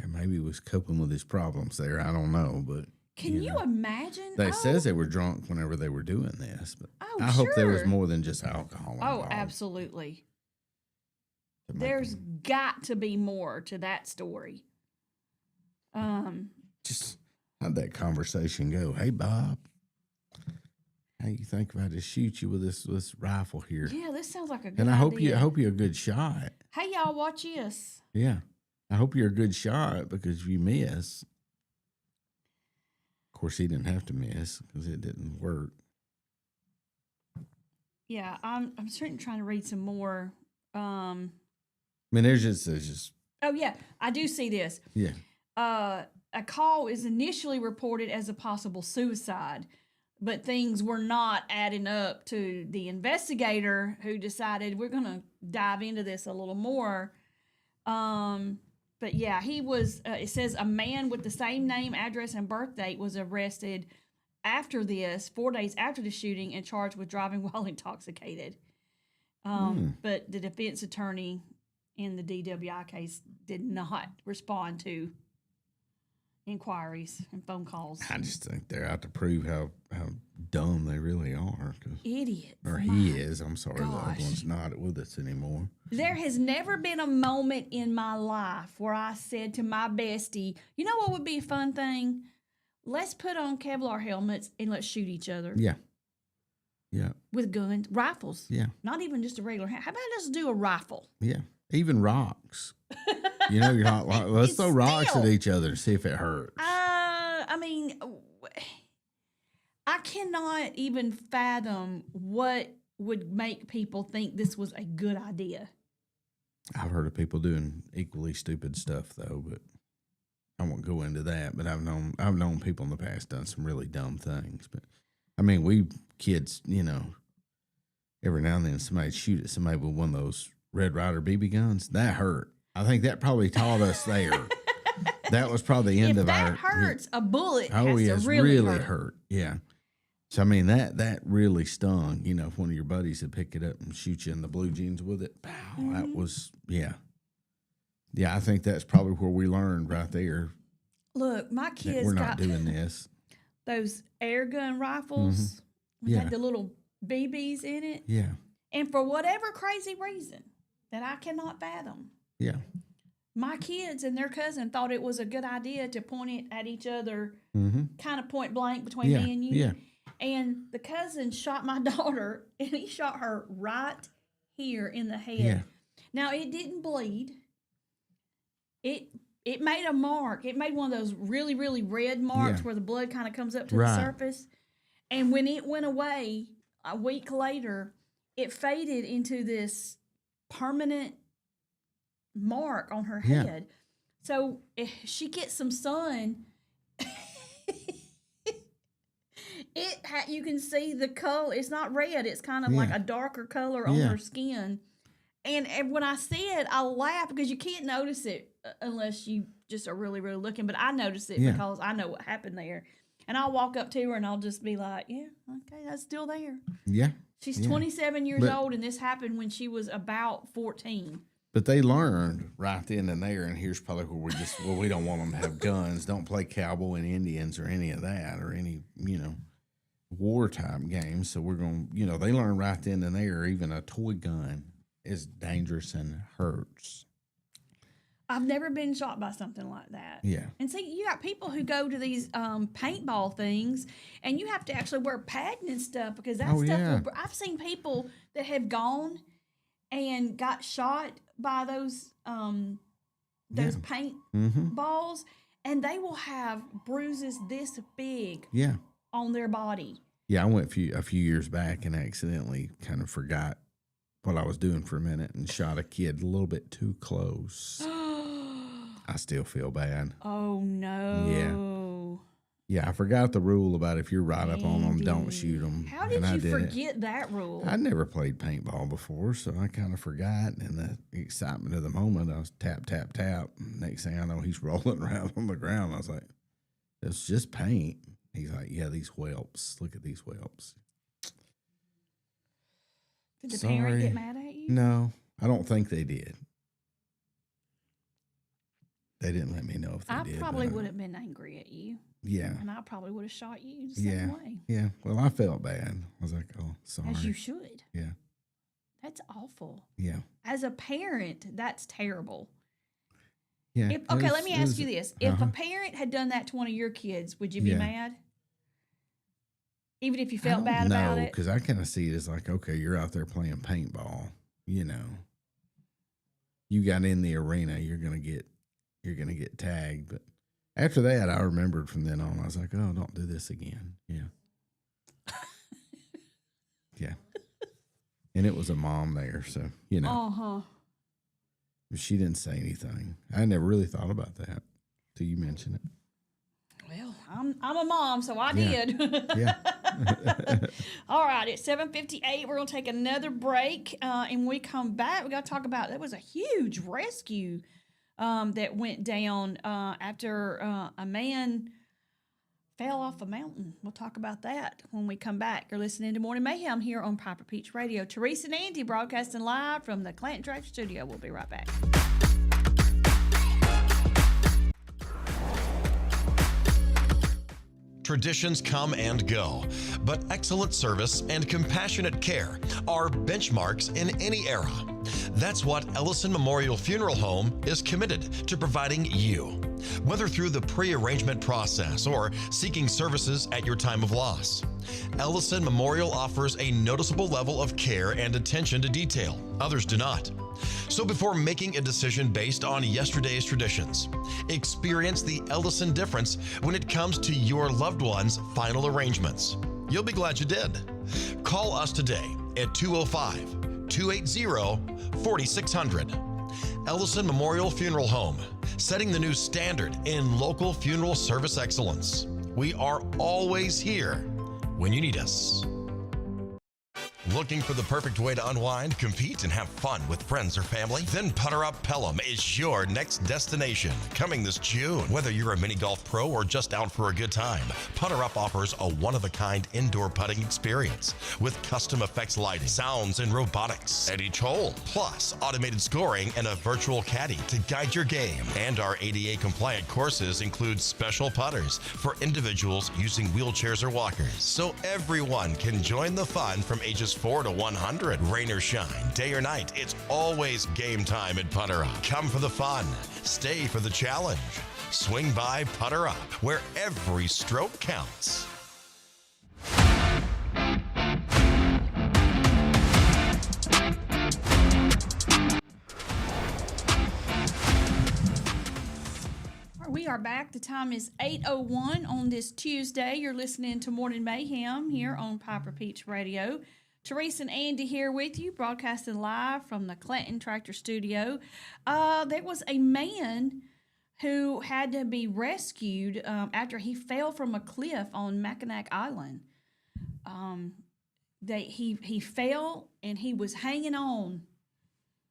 And maybe he was coping with his problems there. I don't know, but Can you imagine? They says they were drunk whenever they were doing this, but Oh, I hope there was sure. more than just alcohol Oh, involved absolutely. to make There's them- got to be more to that story. just how'd that conversation go? Hey, Bob, how you think if I just shoot you with this rifle here? Yeah, this sounds like a good And I hope idea. you're a good shot. Hey, y'all, watch this. Yeah, I hope you're a good shot because if you miss, of course, he didn't have to miss because it didn't work. Yeah, I'm certainly trying to read some more. I mean, there's just Oh yeah, I do see this. yeah. A call is initially reported as a possible suicide, but things were not adding up to the investigator who decided we're going to dive into this a little more. But yeah, he was, it says a man with the same name, address, and birth date was arrested after this, 4 days after the shooting, and charged with driving while intoxicated. But the defense attorney in the DWI case did not respond to inquiries and phone calls. I just think they're out to prove how dumb they really are. Idiots. Or My he is. I'm sorry, the other gosh. one's not with us anymore. There has never been a moment in my life where I said to my bestie, you know what would be a fun thing? Let's put on Kevlar helmets and let's shoot each other Yeah. Yeah. with guns, rifles. Yeah. Not even just a regular hand. How about let's do a rifle? Yeah. Even rocks. You're not like, let's throw rocks Still. at each other and see if it hurts. I mean, I cannot even fathom what would make people think this was a good idea. I've heard of people doing equally stupid stuff though, but I won't go into that. But I've known people in the past done some really dumb things. But I mean, we kids, every now and then somebody shoot at somebody with one of those Red Ryder BB guns. That hurt. I think that probably taught us there. That was probably the end If of that our. hurts, a bullet Oh has yes, to really really hurt. Yeah. So I mean that really stung. If one of your buddies had picked it up and shoot you in the blue jeans with it, pow, that was yeah. I think that's probably where we learned right there Look, my that kids we're got not doing this. those air gun rifles with Yeah. the little BBs in it. Yeah, And for whatever crazy reason that I cannot fathom, yeah, my kids and their cousin thought it was a good idea to point it at each other kind of point blank between yeah, me and you. yeah. And the cousin shot my daughter, and he shot her right here in the head. Yeah. Now, it didn't bleed. It made a mark. It made one of those really, really red marks Yeah. where the blood kind of comes up to Right. the surface. And when it went away a week later, it faded into this permanent mark on her Yeah. head. So if she gets some sun, you can see the color. It's not red. It's kind of like Yeah. a darker color on Yeah. her skin. And when I see it, I laugh because you can't notice it unless you just are really, really looking. But I notice it Yeah. because I know what happened there. And I'll walk up to her and I'll just be like, yeah, okay, that's still there. Yeah. She's Yeah. 27 years But- old, and this happened when she was about 14. But they learned right then and there, and here's probably where we don't want them to have guns. Don't play cowboy and Indians or any of that or any, war type games. So we're going to, they learn right then and there, even a toy gun is dangerous and hurts. I've never been shot by something like that. Yeah. And see, you got people who go to these paintball things, and you have to actually wear padding and stuff because that Oh, stuff. yeah. I've seen people that have gone and got shot by those paint Mm-hmm. balls, and they will have bruises this big Yeah. on their body. Yeah, I went a few years back and accidentally kind of forgot what I was doing for a minute and shot a kid a little bit too close. I still feel bad. Oh no! Yeah, I forgot the rule about if you're right up on them, don't Andy. shoot them. How did you forget that rule? I'd never played paintball before, so I kind of forgot. And the excitement of the moment, I was tap, tap, tap. Next thing I know, he's rolling around on the ground. I was like, it's just paint. He's like, yeah, these whelps. Look at these whelps. Did the parent Sorry. get mad at you? No, I don't think they did. They didn't let me know if they I did. probably but would have been angry at you, Yeah. and I probably would have shot you the same way, Yeah. Well, I felt bad. I was like, oh, sorry. as you should. Yeah. That's awful. Yeah. As a parent, that's terrible. Yeah. Okay, let me ask you this: if uh-huh. a parent had done that to one of your kids, would you be Yeah. mad? Even if you felt bad about No, it? because I kind of see it as like, okay, you're out there playing paintball. You got in the arena, you're gonna get tagged. But after that, I remembered from then on. I was like, oh, don't do this again. Yeah. Yeah. And it was a mom there, so Uh-huh. she didn't say anything. I never really thought about that till you mentioned it. Well, I'm a mom, so I Yeah. did. Yeah. All right, it's 7:58. We're gonna take another break, and when we come back, we got to talk about that was a huge rescue that went down after a man fell off a mountain. We'll talk about that when we come back. You're listening to Morning Mayhem here on Piper Peach Radio. Teresa and Andy broadcasting live from the Clanton Drive studio. We'll be right back. Traditions come and go, but excellent service and compassionate care are benchmarks in any era. That's what Ellison Memorial Funeral Home is committed to providing you, whether through the pre-arrangement process or seeking services at your time of loss. Ellison Memorial offers a noticeable level of care and attention to detail. Others do not. So before making a decision based on yesterday's traditions, experience the Ellison difference when it comes to your loved one's final arrangements. You'll be glad you did. Call us today at 205-280-4600. Ellison Memorial Funeral Home, setting the new standard in local funeral service excellence. We are always here when you need us. Looking for the perfect way to unwind, compete, and have fun with friends or family? Then Putter Up Pelham is your next destination. Coming this June. Whether you're a mini golf pro or just out for a good time, Putter Up offers a one-of-a-kind indoor putting experience with custom effects lighting, sounds, and robotics at each hole. Plus, automated scoring and a virtual caddy to guide your game. And our ADA-compliant courses include special putters for individuals using wheelchairs or walkers. So everyone can join the fun from ages 4 to 100. Rain or shine, day or night, it's always game time at Putter Up. Come for the fun, stay for the challenge. Swing by Putter Up, where every stroke counts. We are back. The time is 8:01 on this Tuesday. You're listening to Morning Mayhem here on Piper Peach Radio. Teresa and Andy here with you, broadcasting live from the Clanton Tractor Studio. There was a man who had to be rescued after he fell from a cliff on Mackinac Island. He fell and he was hanging on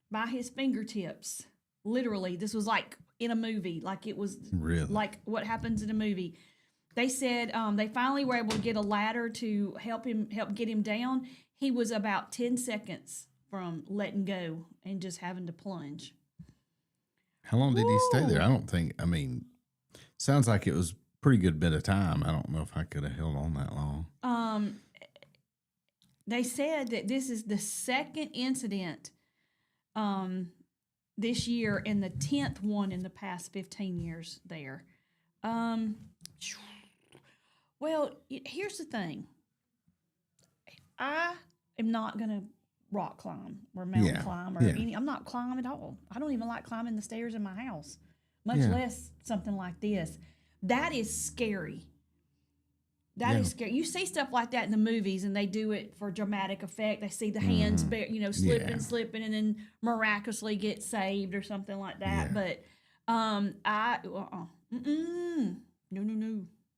by his fingertips. Literally, this was like in a movie, like it was Really? like what happens in a movie. They said they finally were able to get a ladder to help get him down. He was about 10 seconds from letting go and just having to plunge. How long did he stay there? I mean, sounds like it was a pretty good bit of time. I don't know if I could have held on that long. They said that this is the second incident this year and the 10th one in the past 15 years there. Well, here's the thing. I am not going to rock climb or mountain climb or any. I'm not climbing at all. I don't even like climbing the stairs in my house, much less something like this. That is scary. That is scary. You see stuff like that in the movies, and they do it for dramatic effect. They see the hands, slipping, and then miraculously get saved or something like that. But no,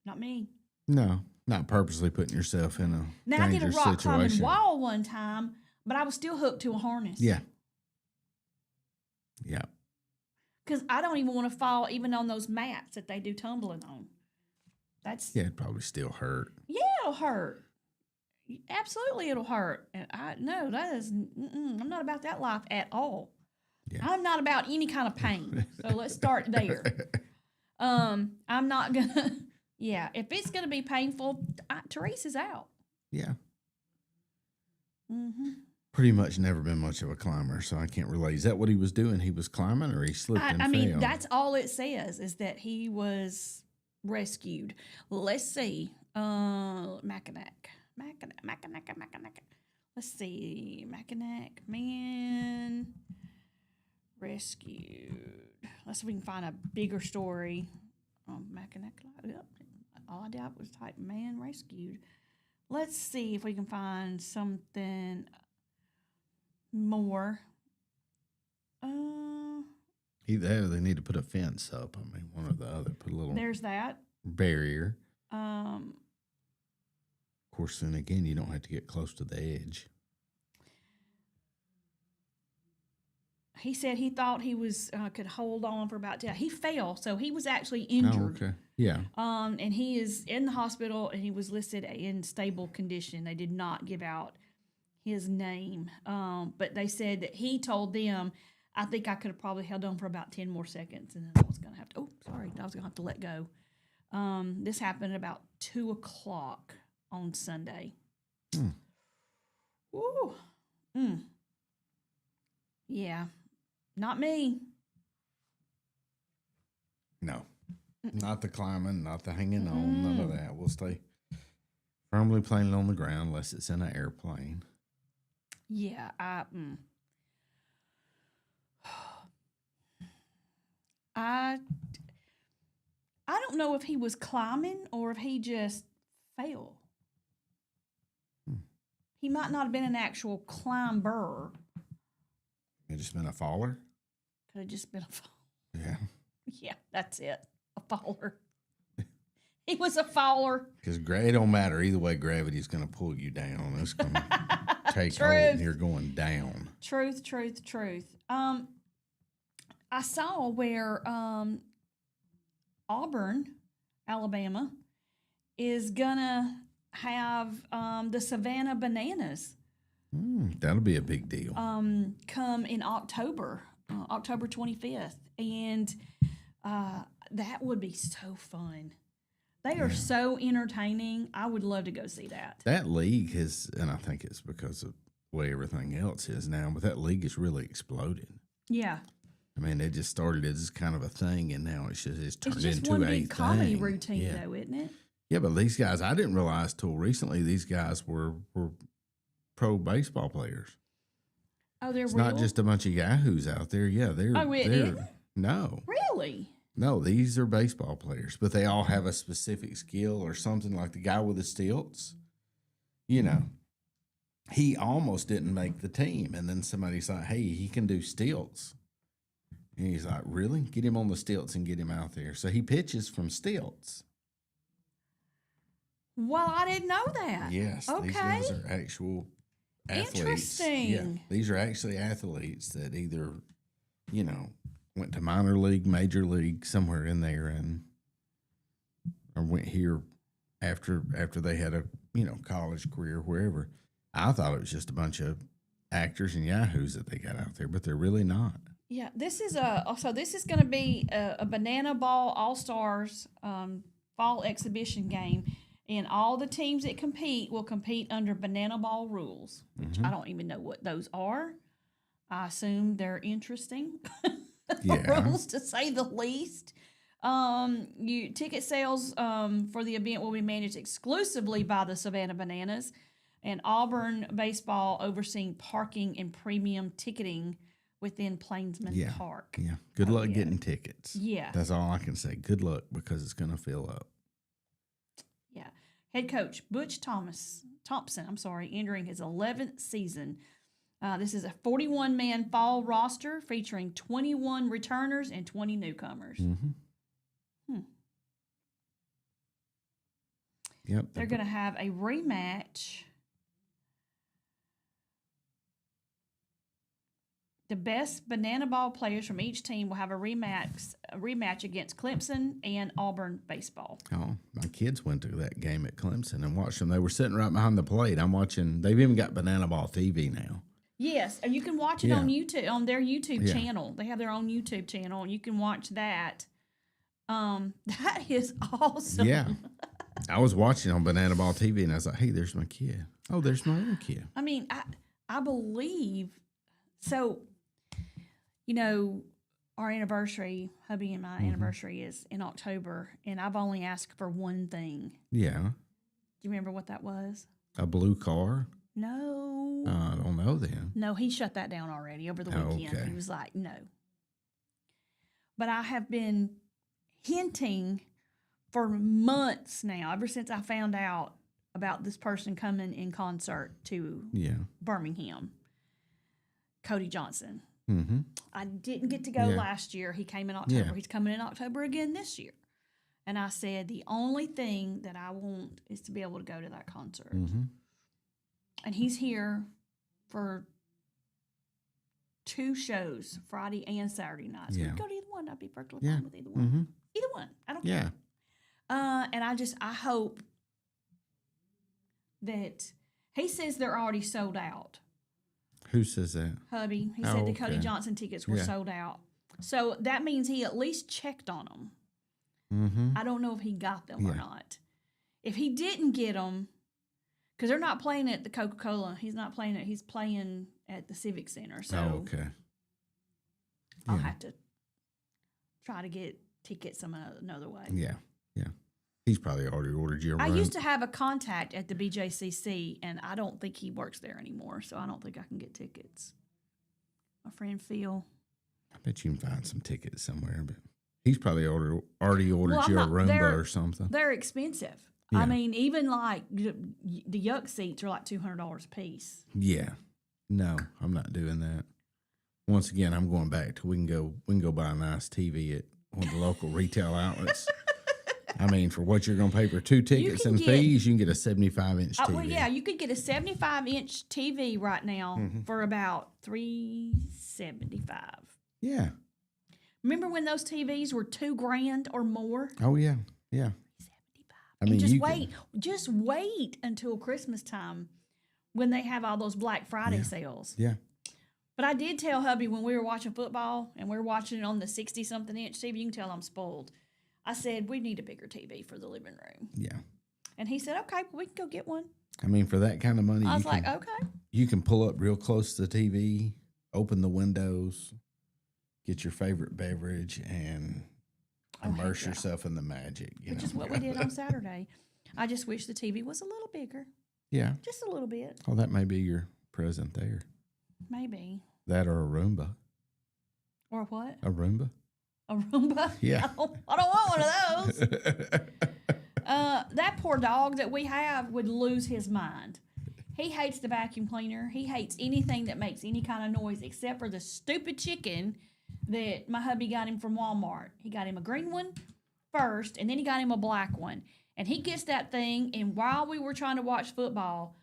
not me. No, not purposely putting yourself in a Now I did a dangerous rock climbing situation. wall one time, but I was still hooked to a harness. Yeah. Because I don't even want to fall even on those mats that they do tumbling on. It'd probably still hurt. Yeah, it'll hurt. Absolutely, it'll hurt. And I'm not about that life at all. Yeah. I'm not about any kind of pain. So let's start there. I'm not gonna. Yeah, if it's gonna be painful, Teresa's out. Yeah. Mm-hmm. Pretty much never been much of a climber, so I can't relate. Is that what he was doing? He was climbing, or he slipped and I fell? mean, that's all it says is that he was rescued. Let's see. Mackinac. Let's see. Mackinac man rescued. Let's see if we can find a bigger story. Mackinac. Yep. All I did was type man rescued. Let's see if we can find something more. Either they need to put a fence up. I mean, one or the other. Put a little There's that. barrier. Of course, then again, you don't have to get close to the edge. He said he thought he was could hold on for about 10. He fell, so he was actually injured. Oh, okay. Yeah. And he is in the hospital, and he was listed in stable condition. They did not give out his name, but they said that he told them, "I think I could have probably held on for about 10 more seconds, and then I was going to have to. I was going to have to let go." This happened at about 2:00 on Sunday. Woo. Yeah. Not me. No. Not the climbing, not the hanging on, none of that. We'll stay firmly planted on the ground unless it's in an airplane. Yeah, I don't know if he was climbing or if he just fell. He might not have been an actual climber. It just been a faller? Could have just been a fall. Yeah. Yeah, that's it. A faller. He was a faller. Because it don't matter. Either way, gravity's going to pull you down. It's going to take hold and you're going down. Truth. I saw where Auburn, Alabama, is going to have the Savannah Bananas. That'll be a big deal. Come in October 25th. And that would be so fun. They are so entertaining. I would love to go see that. That league has, and I think it's because of the way everything else is now, but that league has really exploded. Yeah. I mean, they just started as kind of a thing, and now it's turned It's just into one a big comedy thing. routine, though, isn't it? Yeah, but these guys, I didn't realize till recently these guys were pro baseball players. Oh, they're It's real? not just a bunch of yahoos out there. Yeah, they're. Oh, it they're, is? No. Really? No, these are baseball players, but they all have a specific skill or something, like the guy with the stilts. You know, he almost didn't make the team. And then somebody's like, hey, he can do stilts. And he's like, really? Get him on the stilts and get him out there. So he pitches from stilts. Well, I didn't know that. Yes. Okay. These guys are actual athletes. Interesting. Yeah. These are actually athletes that either, went to minor league, major league, somewhere in there, or went here after they had a, college career, wherever. I thought it was just a bunch of actors and yahoos that they got out there, but they're really not. Yeah, this is going to be a Banana Ball All-Stars fall exhibition game, and all the teams that compete will compete under Banana Ball rules, which I don't even know what those are. I assume they're interesting rules, to say the least. Ticket sales for the event will be managed exclusively by the Savannah Bananas, and Auburn Baseball overseeing parking and premium ticketing within Plainsman Park. Yeah. Good luck getting tickets. Yeah. That's all I can say. Good luck, because it's going to fill up. Yeah. Head coach Butch Thompson, entering his 11th season. This is a 41-man fall roster featuring 21 returners and 20 newcomers. Mm-hmm. Yep. They're going to have a rematch. The best Banana Ball players from each team will have a rematch against Clemson and Auburn baseball. Oh, my kids went to that game at Clemson and watched them. They were sitting right behind the plate. I'm watching. They've even got Banana Ball TV now. Yes, you can watch it on YouTube, on their YouTube channel. They have their own YouTube channel, and you can watch that. That is awesome. Yeah. I was watching on Banana Ball TV, and I was like, hey, there's my kid. Oh, there's my other kid. I mean, I believe so. Our anniversary, hubby and my anniversary is in October, and I've only asked for one thing. Yeah. Do you remember what that was? A blue car? No. I don't know then. No, he shut that down already over the weekend. Okay. He was like, no. But I have been hinting for months now, ever since I found out about this person coming in concert to Birmingham, Cody Johnson. Mm-hmm. I didn't get to go last year. He came in October. Yeah. He's coming in October again this year. And I said, the only thing that I want is to be able to go to that concert. Mm-hmm. And he's here for 2 shows, Friday and Saturday nights. We can go to either one. I'd be perfectly fine with either one. Mm-hmm. Either one. I don't care. And I hope that he says they're already sold out. Who says that? Hubby. He said the Cody Johnson tickets were sold out. So that means he at least checked on them. Mm-hmm. I don't know if he got them or not. If he didn't get them, because they're not playing at the Coca-Cola. He's not playing it. He's playing at the Civic Center. So I'll have to try to get tickets some another way. Yeah. He's probably already ordered you a room. I used to have a contact at the BJCC, and I don't think he works there anymore, so I don't think I can get tickets. My friend Phil. I bet you can find some tickets somewhere, but he's probably already ordered you a Roomba or something. They're expensive. Yeah. I mean, even like the Yuck seats are like $200 a piece. Yeah. No, I'm not doing that. Once again, I'm going back to we can go buy a nice TV at one of the local retail outlets. I mean, for what you're going to pay for 2 tickets and fees, you can get a 75-inch TV. Well, yeah, you could get a 75-inch TV right now for about $375. Yeah. Remember when those TVs were $2,000 or more? Oh yeah. 75. I mean, just wait until Christmas time when they have all those Black Friday sales. Yeah. But I did tell hubby when we were watching football and we were watching it on the 60-something inch TV, you can tell I'm spoiled. I said, we need a bigger TV for the living room. Yeah. And he said, okay, we can go get one. I mean, for that kind of money, I was like, okay. You can pull up real close to the TV, open the windows, get your favorite beverage, and immerse yourself in the magic. Which is what we did on Saturday. I just wish the TV was a little bigger. Yeah. Just a little bit. Oh, that may be your present there. Maybe. That or a Roomba. Or what? A Roomba? A Roomba? Yeah. I don't want one of those. That poor dog that we have would lose his mind. He hates the vacuum cleaner. He hates anything that makes any kind of noise except for the stupid chicken that my hubby got him from Walmart. He got him a green one first, and then he got him a black one. And he gets that thing, and while we were trying to watch football,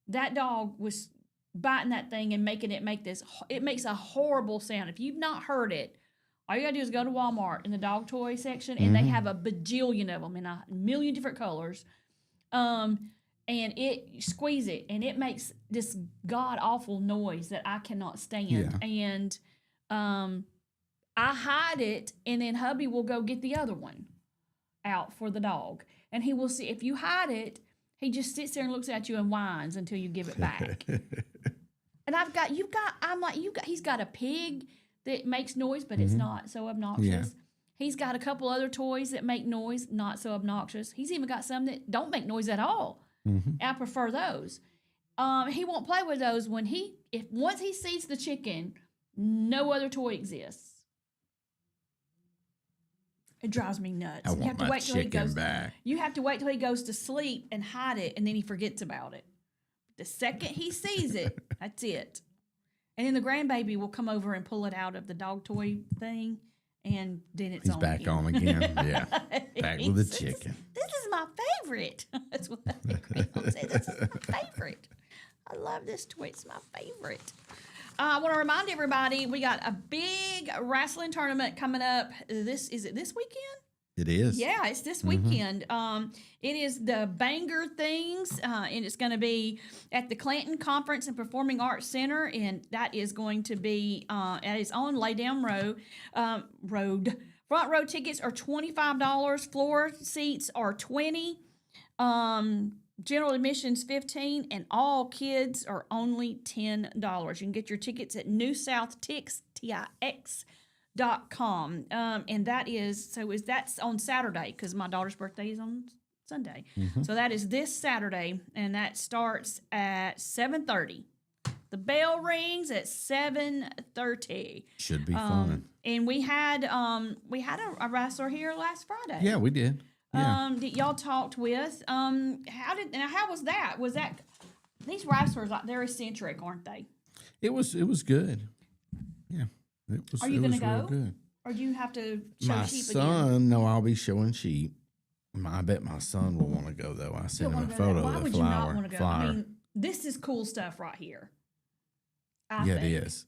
that dog was biting that thing and making it make this. It makes a horrible sound. If you've not heard it, all you gotta do is go to Walmart in the dog toy section, and they have a bajillion of them in a million different colors. And you squeeze it, and it makes this god awful noise that I cannot stand. Yeah. And I hide it, and then hubby will go get the other one out for the dog, and he will see if you hide it. He just sits there and looks at you and whines until you give it back. And he's got a pig that makes noise, but it's not so obnoxious. Yeah. He's got a couple other toys that make noise, not so obnoxious. He's even got some that don't make noise at all. I prefer those. He won't play with those once he sees the chicken, no other toy exists. It drives me nuts. I want my chicken back. You have to wait till he goes to sleep and hide it, and then he forgets about it. The second he sees it, that's it. And then the grandbaby will come over and pull it out of the dog toy thing, and then it's He's on back again. on again. Yeah. Back with the chicken. This is my favorite. That's what my grandma said. This is my favorite. I love this toy. It's my favorite. I want to remind everybody we got a big wrestling tournament coming up. Is it this weekend? It is. Yeah, it's this weekend. It is the Banger Things, and it's going to be at the Clanton Conference and Performing Arts Center, and that is going to be at its own Lay Down Road. Front row tickets are $25. Floor seats are $20. General admission's $15, and all kids are only $10. You can get your tickets at newsouthtix.com. And that's on Saturday because my daughter's birthday is on Sunday. So that is this Saturday, and that starts at 7:30. The bell rings at 7:30. Should be fun. And we had a wrestler here last Friday. Yeah, we did. Yeah. That y'all talked with. How was that? Was that these wrestlers? They're eccentric, aren't they? It was good. Yeah. Are you going to real go? Good. Or do you have to show My sheep son, again? no, I'll be showing sheep. I bet my son will want to go though. I sent him a photo Why of the would you not flower. want to go? I mean, this is cool stuff right here. I think. It is.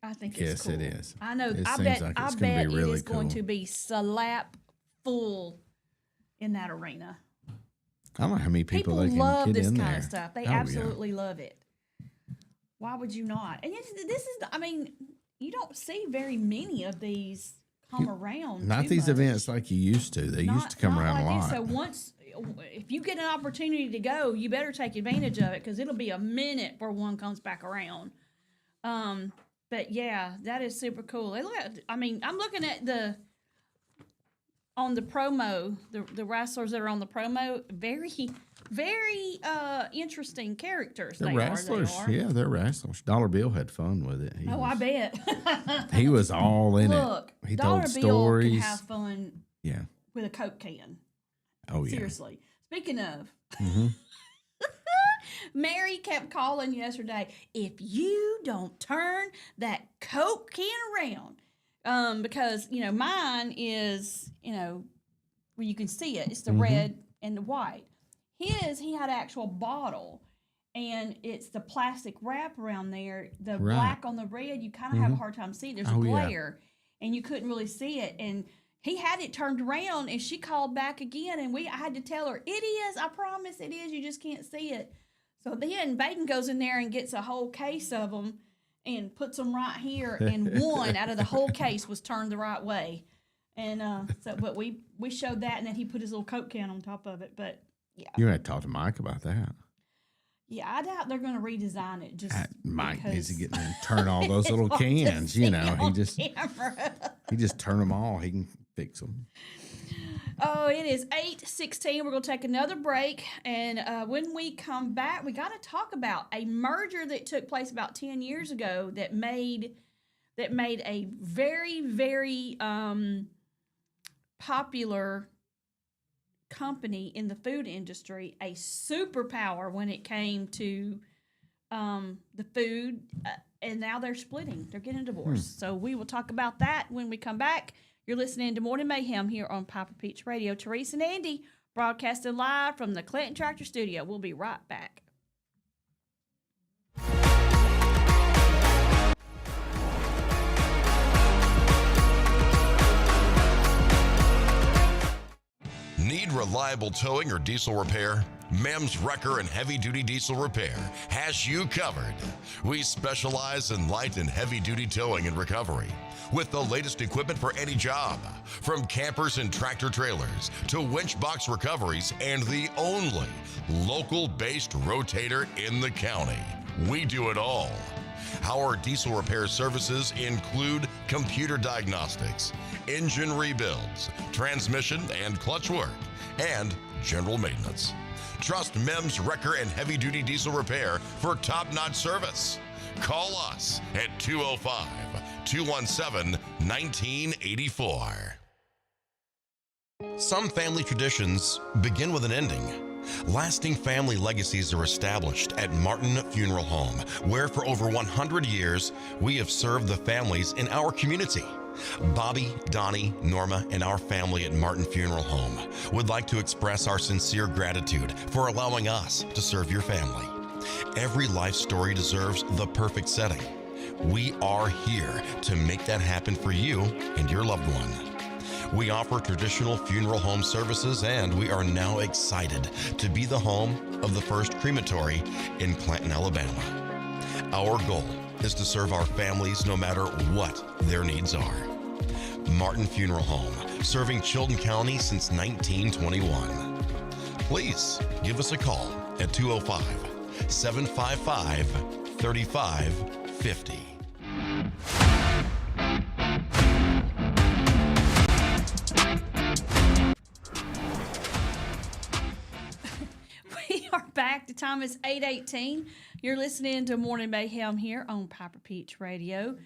I think Yes, it's cool. it is. I know. It I seems bet. like I it's gonna bet be it really is going cool. to be slap full in that arena. I don't know how many people they can love get this in kind there. of stuff. They Oh, yeah. absolutely love it. Why would you not? And this is. I mean, you don't see very many of these come around. Not too these much. events like you used to. They used to come Not around a like lot. this. So if you get an opportunity to go, you better take advantage of it because it'll be a minute before one comes back around. But yeah, that is super cool. I'm looking at on the promo, the wrestlers that are on the promo, very, very interesting characters. They're wrestlers. They are. Yeah, they're wrestlers. Dollar Bill had fun with it. I bet. He was all in Look, it. He Dollar told Bill stories. can have fun Yeah. with a Coke can. Oh, yeah. Seriously. Speaking of, Mm-hmm. Mary kept calling yesterday, if you don't turn that Coke can around, because, mine is, where you can see it. It's the red and the white. His, he had an actual bottle, and it's the plastic wrap around there. The Right. black on the red, you kind of have a hard time seeing. There's a Oh, yeah. glare, and you couldn't really see it. And he had it turned around, and she called back again, and I had to tell her, it is, I promise it is, you just can't see it. So then Baden goes in there and gets a whole case of them and puts them right here, and one out of the whole case was turned the right way. And but we showed that, and then he put his little Coke can on top of it. But yeah, You're going to have to talk to Mike about that. yeah, I doubt they're going to redesign it. Just Mike needs to because get in there and turn all those it's little hard to cans. see He on just camera. he just turn them all. He can fix them. Oh, it is 8:16. We're going to take another break. And when we come back, we got to talk about a merger that took place about 10 years ago that made a very, very popular company in the food industry, a superpower when it came to the food, and now they're splitting. They're getting divorced. So we will talk about that when we come back. You're listening to Morning Mayhem here on Piper Peach Radio. Teresa and Andy broadcasting live from the Clinton Tractor Studio. We'll be right back. Need reliable towing or diesel repair? MEMS Wrecker and Heavy Duty Diesel Repair has you covered. We specialize in light and heavy duty towing and recovery with the latest equipment for any job, from campers and tractor trailers to winch box recoveries, and the only local-based rotator in the county. We do it all. Our diesel repair services include computer diagnostics, engine rebuilds, transmission and clutch work, and general maintenance. Trust MEMS Wrecker and Heavy Duty Diesel Repair for top-notch service. Call us at 205-217-1984. Some family traditions begin with an ending. Lasting family legacies are established at Martin Funeral Home, where for over 100 years, we have served the families in our community. Bobby, Donnie, Norma, and our family at Martin Funeral Home would like to express our sincere gratitude for allowing us to serve your family. Every life story deserves the perfect setting. We are here to make that happen for you and your loved one. We offer traditional funeral home services, and we are now excited to be the home of the first crematory in Clanton, Alabama. Our goal is to serve our families no matter what their needs are. Martin Funeral Home, serving Chilton County since 1921. Please give us a call at 205-755-3550. We are back. The time is 8:18. You're listening to Morning Mayhem here on Piper Peach Radio.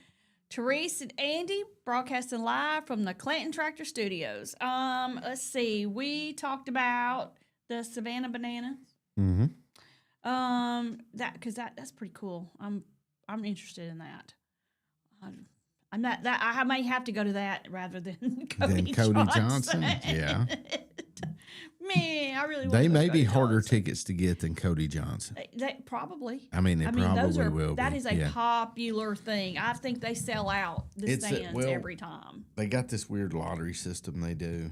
Teresa and Andy broadcasting live from the Clanton Tractor Studios. Let's see. We talked about the Savannah bananas. Mm-hmm. That's pretty cool. I'm interested in that. I'm not that. I may have to go to that rather than Cody Johnson. Yeah. Man, I really. They may be Cody harder Johnson. tickets to get than Cody Johnson. Probably. I mean, probably will That be. is a popular thing. I think they sell out the stands every time. They got this weird lottery system they do.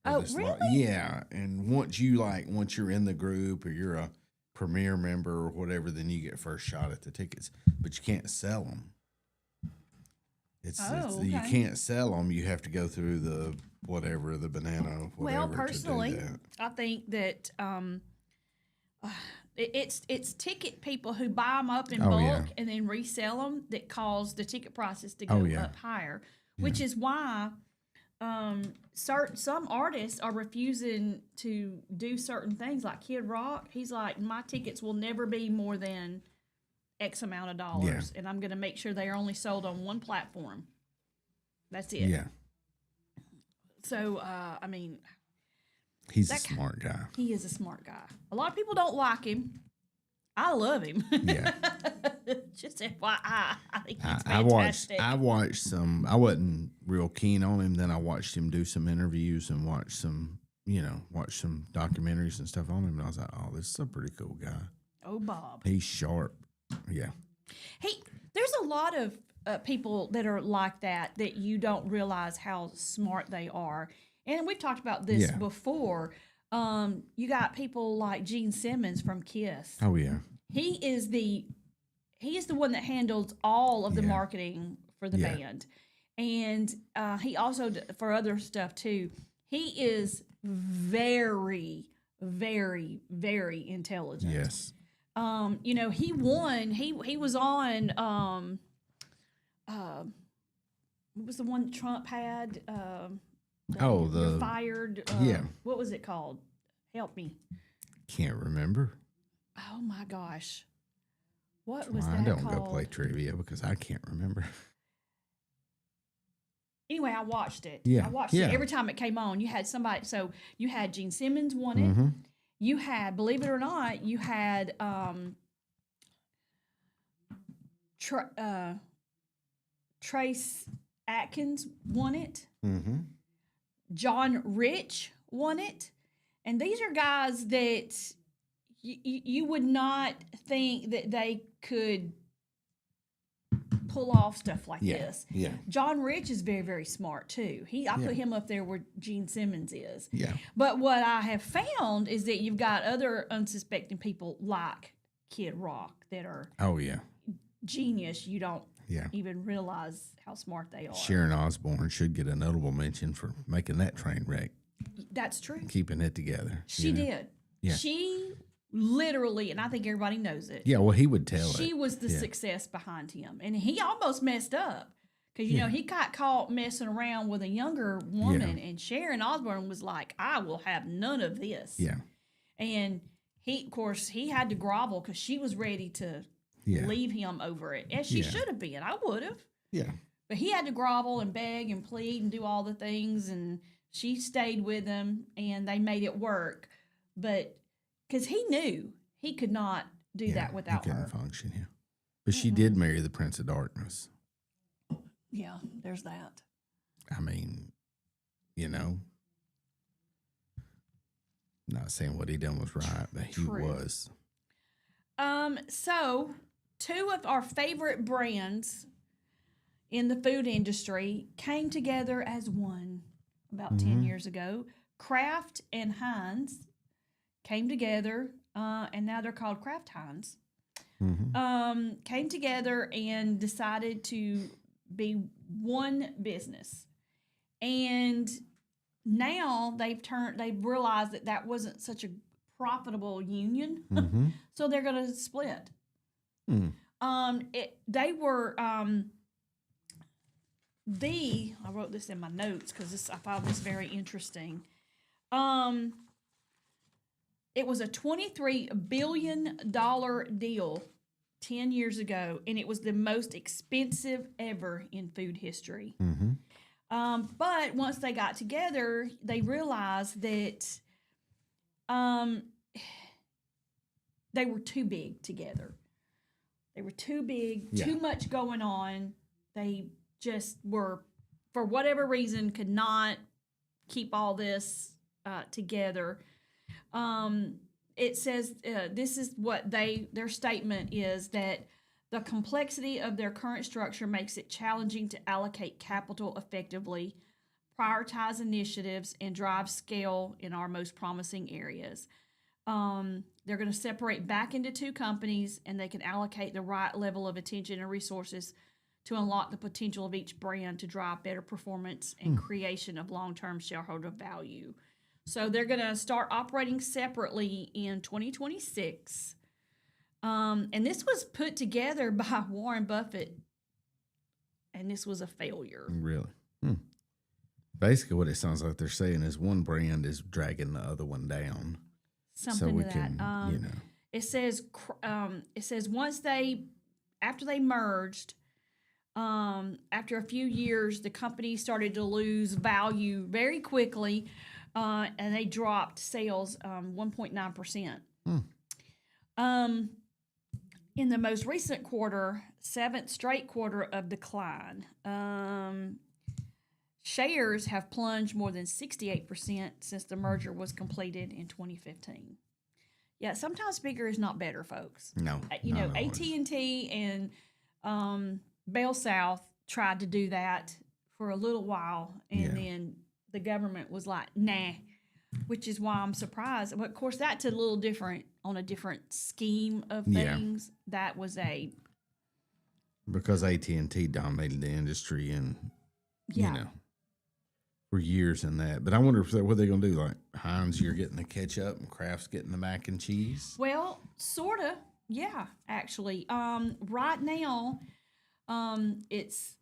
Oh, really? Yeah, and once you're in the group or you're a premier member or whatever, then you get first shot at the tickets, but you can't sell them. You okay. can't sell them. You have to go through the banana. Well, Whatever personally, to do that. I think that it's ticket people who buy them up in bulk yeah. and then resell them that cause the ticket prices to go up higher, which is why some artists are refusing to do certain things. Like Kid Rock, he's like, my tickets will never be more than X amount of dollars, and I'm going to make sure they are only sold on one platform. That's it. Yeah. So, I mean, He's a smart guy. he is a smart guy. A lot of people don't like him. I love him. Yeah. Just FYI, I think he's I fantastic. watched some. I wasn't real keen on him. Then I watched him do some interviews and watch some documentaries and stuff on him. And I was like, oh, this is a pretty cool guy. Oh, Bob. He's sharp. Yeah. Hey, there's a lot of people that are like that you don't realize how smart they are. And we've talked about this before. You got people like Gene Simmons from Kiss. Oh yeah. He is the one that handles all of the marketing for the band, and he also for other stuff too. He is very, very, very intelligent. Yes. He won. He was on. What was the one that Trump had? You're fired. What was it called? Help me. Can't remember. Oh my gosh. What was that I don't called? go play trivia because I can't remember. anyway, I watched it. Yeah, I watched yeah. it every time it came on. You had somebody. So you had Gene Simmons won it. Mm-hmm. You had, believe it or not, you had Trace Atkins won it. Mm-hmm. John Rich won it. And these are guys that you would not think that they could pull off stuff like this. Yeah. John Rich is very, very smart too. I Yeah. put him up there where Gene Simmons is. Yeah. But what I have found is that you've got other unsuspecting people like Kid Rock that are Oh yeah. genius. You don't Yeah. even realize how smart they are. Sharon Osbourne should get a notable mention for making that train wreck, That's true. keeping it together. She you know? did. Yeah. She literally, and I think everybody knows it. Yeah, well, he would tell She it. was the Yeah. success behind him, and he almost messed up because Yeah. he got caught messing around with a younger woman, and Sharon Osbourne was like, "I will have none of this." Yeah. And of course, he had to grovel because she was ready to Yeah. leave him over it, as she Yeah. should have been. I would have, Yeah. but he had to grovel and beg and plead and do all the things, and she stayed with him, and they made it work. But because he knew he could not do that without he couldn't her. function, yeah. But she did marry the Prince of Darkness. Yeah, there's that. I mean, not saying what he done was right, but he True. was. So two of our favorite brands in the food industry came together as one about 10 years ago. Kraft and Heinz came together, and now they're called Kraft Heinz. Came together and decided to be one business. And now they've realized that wasn't such a profitable union. So they're going to split. They were I wrote this in my notes because I found this very interesting. It was a $23 billion deal 10 years ago, and it was the most expensive ever in food history. But once they got together, they realized that they were too big together. They were too big, too much going on. They just were, for whatever reason, could not keep all this together. It says this is what their statement is, that the complexity of their current structure makes it challenging to allocate capital effectively, prioritize initiatives, and drive scale in our most promising areas. They're going to separate back into two companies, and they can allocate the right level of attention and resources to unlock the potential of each brand to drive better performance and creation of long-term shareholder value. So they're going to start operating separately in 2026. And this was put together by Warren Buffett, and this was a failure. Really? Basically, what it sounds like they're saying is one brand is dragging the other one down. Something so we to can, that. It says after they merged, after a few years, the company started to lose value very quickly, and they dropped sales 1.9%. In the most recent quarter, 7th straight quarter of decline, shares have plunged more than 68% since the merger was completed in 2015. Yeah, sometimes bigger is not better, folks. No. AT&T and Bell South tried to do that for a little while, and then the government was like, nah, which is why I'm surprised. But, of course, that's a little different on a different scheme of things. That was because AT&T dominated the industry and, for years in that. But I wonder what they're going to do. Like, Heinz, you're getting the ketchup, and Kraft's getting the mac and cheese. Well, sort of, yeah, actually. Right now, it's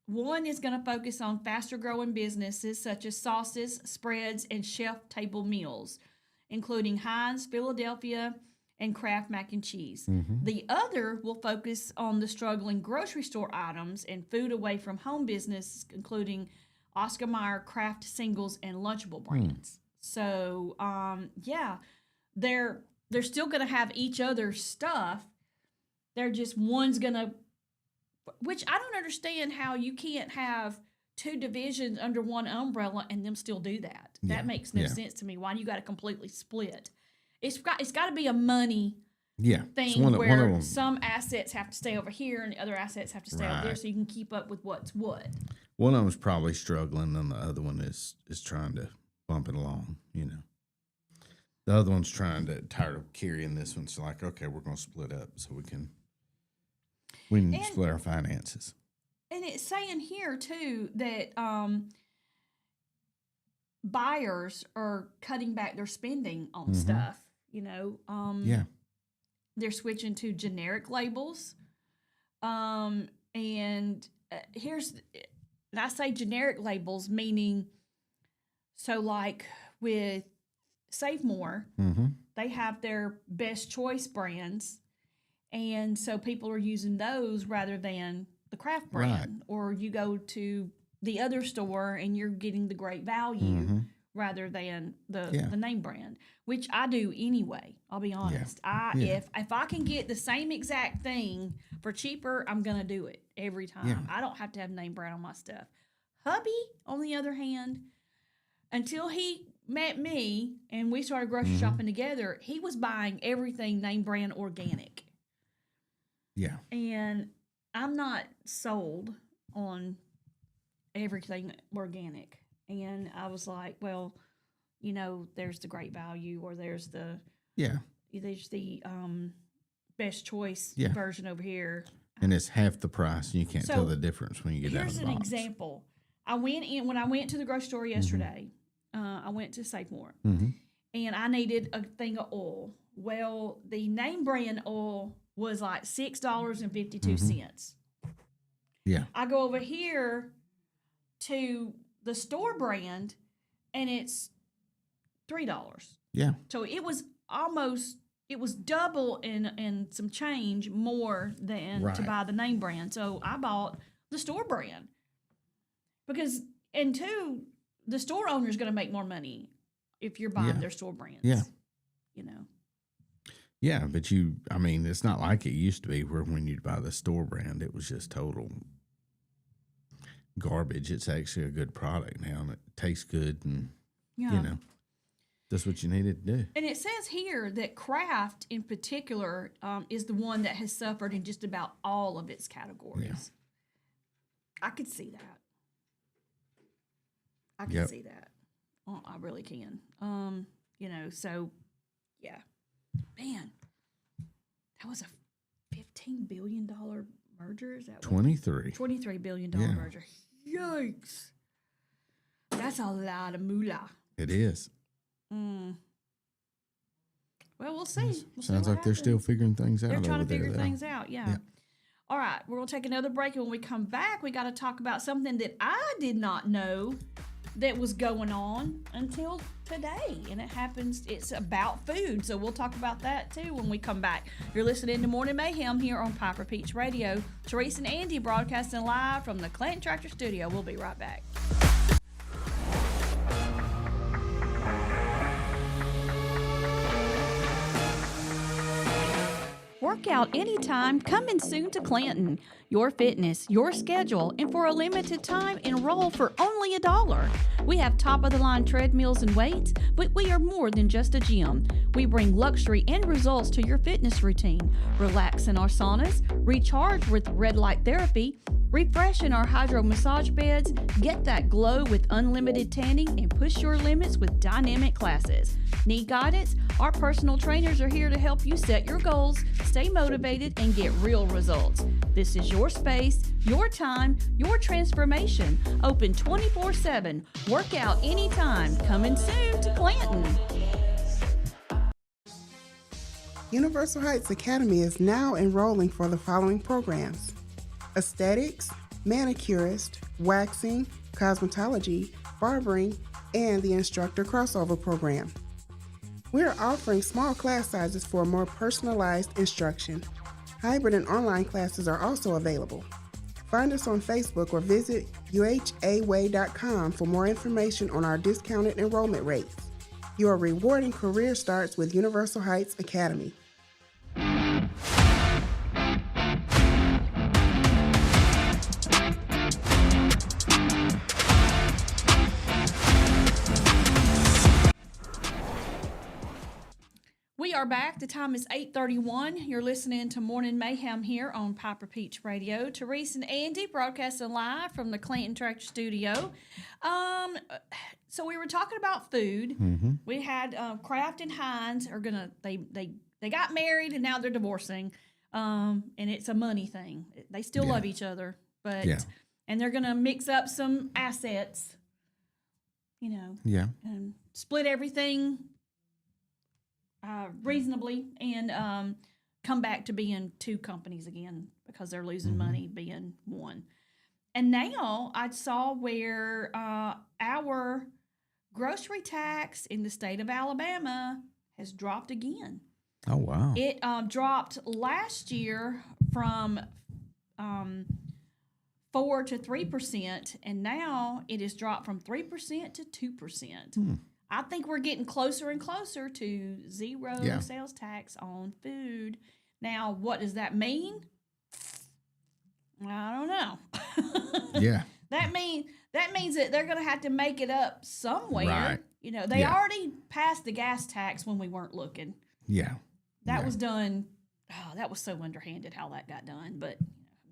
one is going to focus on faster growing businesses such as sauces, spreads, and shelf table meals, including Heinz Philadelphia and Kraft mac and cheese. Mm-hmm. The other will focus on the struggling grocery store items and food away from home business, including Oscar Mayer, Kraft singles, and Lunchable brands. So, yeah, they're still going to have each other's stuff. They're just one's going to, which I don't understand how you can't have two divisions under one umbrella and them still do that. Yeah. That makes no sense to me. Why do you got to completely split? It's got to be a money thing So one of where them, some assets have to stay over here and the other assets have to stay over there, so you can keep up with what's what. one of them's probably struggling, and the other one is trying to bump it along. The other one's tired of carrying this one. So like, okay, we're going to split up so we can split our finances. And it's saying here too that buyers are cutting back their spending on stuff. They're switching to generic labels. And I say generic labels, meaning, so like with Save More, they have their best choice brands. And so people are using those rather than the Kraft brand. Right. Or you go to the other store and you're getting the great value rather than the name brand, which I do anyway. I'll be honest. If I can get the same exact thing for cheaper, I'm gonna do it every time. Yeah. I don't have to have name brand on my stuff. Hubby, on the other hand, until he met me and we started grocery shopping together, he was buying everything name brand organic. Yeah. And I'm not sold on everything organic. And I was like, well, there's the great value, or there's the best choice version over here. And it's half the price, and you can't tell the difference when you get out of the box. Here's an example. When I went to the grocery store yesterday, I went to Save More, and I needed a thing of oil. Well, the name brand oil was like $6.52. Yeah. I go over here to the store brand, and it's $3. Yeah. So it was double and some change more than to buy the name brand. So I bought the store brand because, and two, the store owner is going to make more money if you're buying their store brands. Yeah. Yeah, but it's not like it used to be where when you'd buy the store brand, it was just total garbage. It's actually a good product now, and it tastes good, and, that's what you needed to do. And it says here that Kraft, in particular, is the one that has suffered in just about all of its categories. Yeah. I could see that. I can see that. Oh, I really can. So, yeah. Man, that was a $15 billion merger? Is that $23 billion merger. Yikes. That's a lot of moolah. It is. Well, we'll see. Sounds like they're still figuring things out. They're trying to figure things out, yeah. All right, we're going to take another break, and when we come back, we got to talk about something that I did not know that was going on until today, and it's about food, so we'll talk about that too when we come back. You're listening to Morning Mayhem here on Piper Peach Radio. Therese and Andy broadcasting live from the Clanton Tractor Studio. We'll be right back. Workout anytime, coming soon to Clanton. Your fitness, your schedule, and for a limited time, enroll for only $1. We have top-of-the-line treadmills and weights, but we are more than just a gym. We bring luxury and results to your fitness routine. Relax in our saunas, recharge with red light therapy, refresh in our hydro massage beds, get that glow with unlimited tanning, and push your limits with dynamic classes. Need guidance? Our personal trainers are here to help you set your goals, stay motivated, and get real results. This is your space, your time, your transformation. Open 24/7. Workout anytime. Coming soon to Clanton. Universal Heights Academy is now enrolling for the following programs: aesthetics, manicurist, waxing, cosmetology, barbering, and the instructor crossover program. We are offering small class sizes for more personalized instruction. Hybrid and online classes are also available. Find us on Facebook or visit uhaway.com for more information on our discounted enrollment rates. Your rewarding career starts with Universal Heights Academy. We are back. The time is 8:31. You're listening to Morning Mayhem here on Piper Peach Radio. Therese and Andy broadcasting live from the Clanton Tractor Studio. So we were talking about food. Mm-hmm. We had Kraft and Heinz are gonna they got married and now they're divorcing. And it's a money thing. They still love each other, but and they're gonna mix up some assets. You know. Yeah. And split everything reasonably and come back to being two companies again because they're losing money being one. And now I saw where our grocery tax in the state of Alabama has dropped again. Oh, wow. It dropped last year from 4 to 3%, and now it has dropped from 3% to 2%. I think we're getting closer and closer to zero sales tax on food. Now, what does that mean? I don't know. Yeah. That means that they're going to have to make it up somewhere. Right. You know, they already passed the gas tax when we weren't looking. Yeah. That was done. Oh, that was so underhanded how that got done. But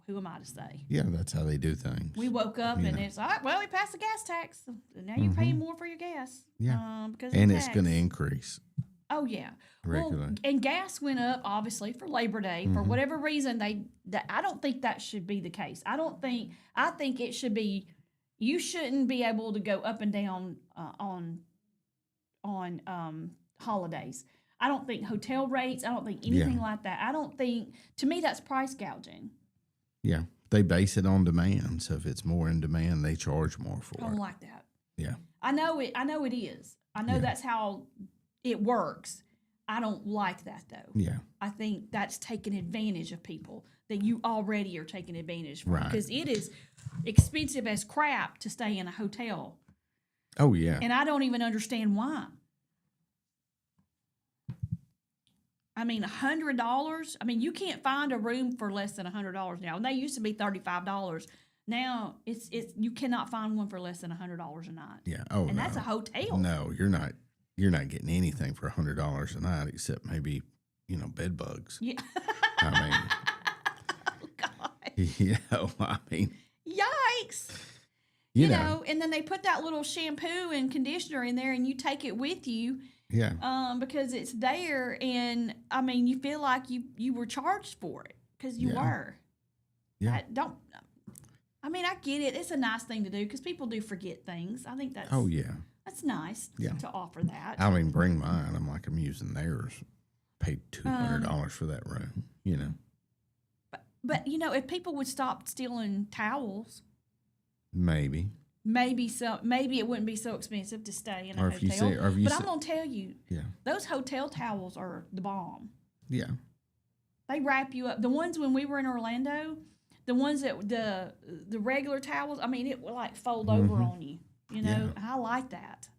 who am I to say? Yeah, that's how they do things. We woke up and it's all right. Well, we passed the gas tax. So now you're paying more for your gas. Yeah. Because and of it's tax. going to increase. Oh yeah. Regularly. Well, and gas went up obviously for Labor Day for whatever reason. I don't think that should be the case. I think it should be. You shouldn't be able to go up and down on holidays. I don't think hotel rates. I don't think anything like that. I don't think. To me, that's price gouging. Yeah. They base it on demand. So if it's more in demand, they charge more for I don't it. like that. Yeah. I know it is. I know that's how it works. I don't like that though. Yeah. I think that's taking advantage of people that you already are taking advantage from Right. because it is expensive as crap to stay in a hotel. Oh, yeah. And I don't even understand why. I mean, $100. I mean, you can't find a room for less than $100 now. And they used to be $35. Now it's you cannot find one for less than $100 a night. Yeah. Oh, And no. that's a hotel. No, you're not. You're not getting anything for $100 a night except maybe, bed bugs. Yeah. I Oh, God. mean, I mean, Yikes. You know, and then they put that little shampoo and conditioner in there and you take it with you yeah. because it's there. And, I mean, you feel like you were charged for it because you were. Yeah. I get it. It's a nice thing to do because people do forget things. I think that's Oh, yeah. that's nice to offer that. I mean, bring mine. I'm using theirs. Paid $200 for that room, But if people would stop stealing towels, Maybe. maybe it wouldn't be so expensive to stay in a Or hotel. if you say, or if you But say, I'm gonna tell you, yeah. those hotel towels are the bomb. Yeah. They wrap you up. The ones when we were in Orlando, the ones that the regular towels, I mean, it would like fold over on you. Yeah. I like that.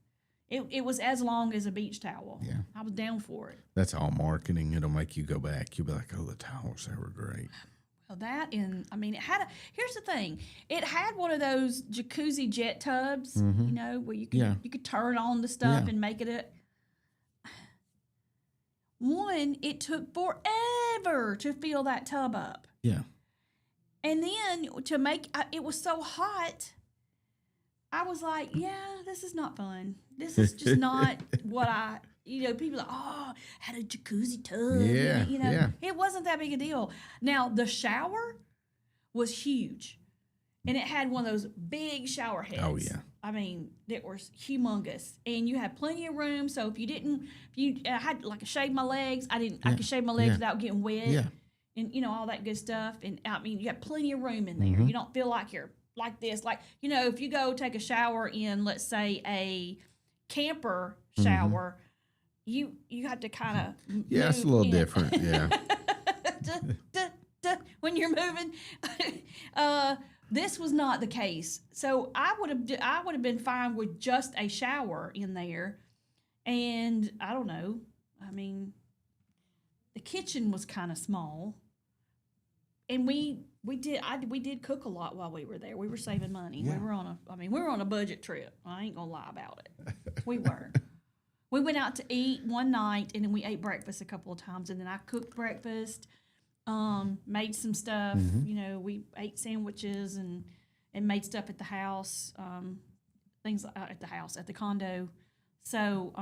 It was as long as a beach towel. Yeah. I was down for it. That's all marketing. It'll make you go back. You'll be like, oh, the towels, they were great. Well, that and I mean, here's the thing. It had one of those jacuzzi jet tubs, where you could turn on the stuff and make it One, it took forever to fill that tub up. Yeah. And then to make it was so hot. I was like, yeah, this is not fun. This is just not what people are like, oh, had a jacuzzi tub. Yeah, It wasn't that big a deal. Now, the shower was huge. And it had one of those big shower heads. Oh, yeah. I mean, it was humongous. And you had plenty of room. So I had like a shave my legs. I could shave my legs without getting wet. Yeah. And, all that good stuff. And I mean, you got plenty of room in there. You don't feel like you're like this. Like, if you go take a shower in, let's say, a camper shower, you have to kind of Yeah, it's a little different. Yeah. When you're moving. This was not the case. So I would have been fine with just a shower in there. And I don't know. I mean, the kitchen was kind of small. And we did cook a lot while we were there. We were saving money. Yeah. We were on a budget trip. I ain't gonna lie about it. We were. We went out to eat one night, and then we ate breakfast a couple of times, and then I cooked breakfast, made some stuff. Mm-hmm. You know, we ate sandwiches and made stuff at the house, things at the house, at the condo. So,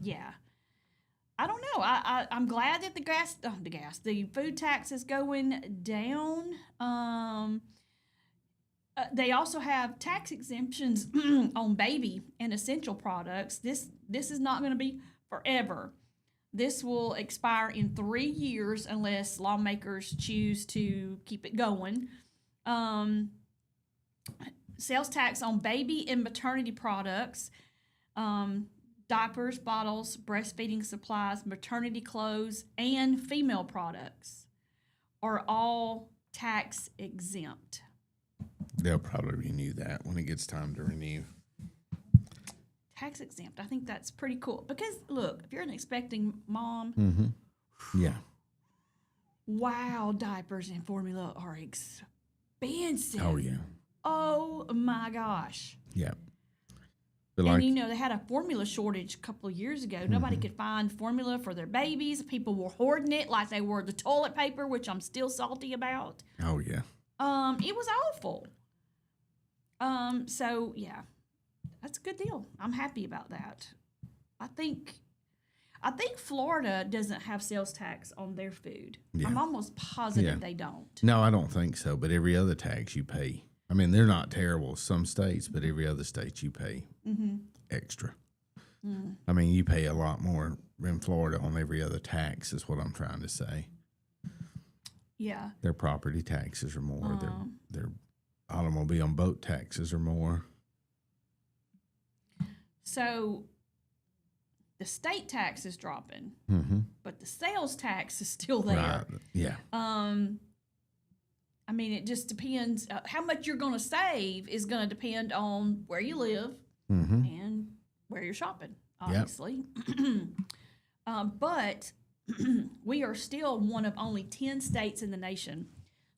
yeah. I don't know. I'm glad that the food tax is going down. They also have tax exemptions on baby and essential products. This is not going to be forever. This will expire in 3 years unless lawmakers choose to keep it going. Sales tax on baby and maternity products, diapers, bottles, breastfeeding supplies, maternity clothes, and female products are all tax exempt. They'll probably renew that when it gets time to renew. Tax exempt. I think that's pretty cool because look, if you're an expecting mom, Mm-hmm. Yeah. wow, diapers and formula are expensive. Oh yeah. Oh my gosh. Yeah. But And you know, they had a formula shortage a couple of years ago. Nobody could find formula for their babies. People were hoarding it like they were the toilet paper, which I'm still salty about. oh yeah. It was awful. So yeah, that's a good deal. I'm happy about that. I think Florida doesn't have sales tax on their food. Yeah. I'm almost positive Yeah. they don't. No, I don't think so. But every other tax you pay. I mean, they're not terrible, some states, but every other state you pay extra. I mean, you pay a lot more in Florida on every other tax, is what I'm trying to say. Yeah. Their property taxes are more. Their automobile and boat taxes are more. So the state tax is dropping, but the sales tax is still there. Right. Yeah. I mean, it just depends. How much you're going to save is going to depend on where you live and where you're shopping, obviously. But we are still one of only 10 states in the nation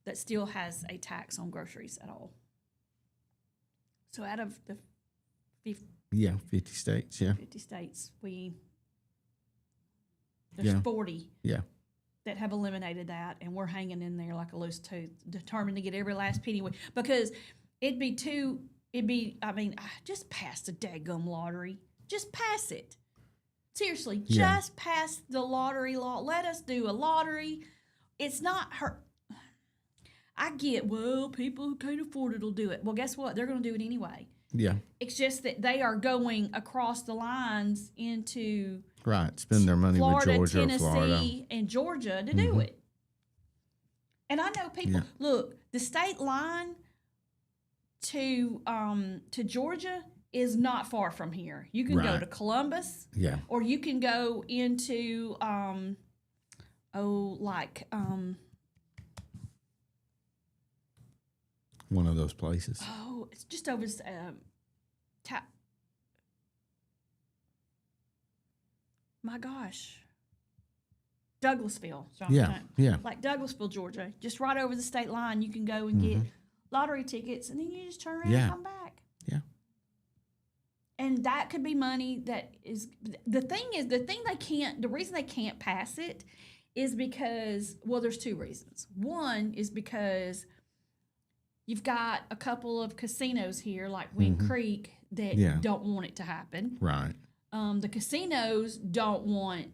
that still has a tax on groceries at all. So out of the 50 states, yeah. 50 states, there's 40 Yeah. that have eliminated that, and we're hanging in there like a loose tooth, determined to get every last penny. Because just pass the daggum lottery. Just pass it. Seriously, Yeah. just pass the lottery law. Let us do a lottery. It's not her. I get, well, people who can't afford it will do it. Well, guess what? They're going to do it anyway. Yeah. It's just that they are going across the lines into Right. Spend their money Florida, with Georgia, Tennessee, Florida. and Georgia to do it. And I know people. Yeah. Look, the state line to Georgia is not far from here. You can go Right. to Columbus, Yeah. or you can go into One of those places. it's just over my gosh, Douglasville. So I'm Yeah. trying- Yeah. like Douglasville, Georgia, just right over the state line. You can go and get lottery tickets, and then you just turn around Yeah. and come back. Yeah. And that could be money that is the reason they can't pass it is because, well, there's two reasons. One is because you've got a couple of casinos here, like Wind Creek, that Yeah. don't want it to happen. Right. The casinos don't want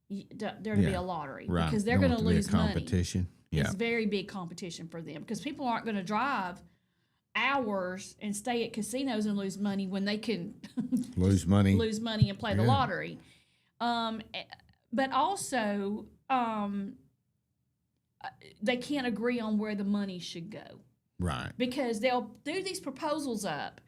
there to be Yeah. a lottery Right. because they're Don't going to want to be a lose money. competition. Yeah. It's very big competition for them because people aren't going to drive hours and stay at casinos and lose money when they can Lose money. lose money and play the Yeah. lottery. But also, they can't agree on where the money should go Right. because they'll do these proposals up,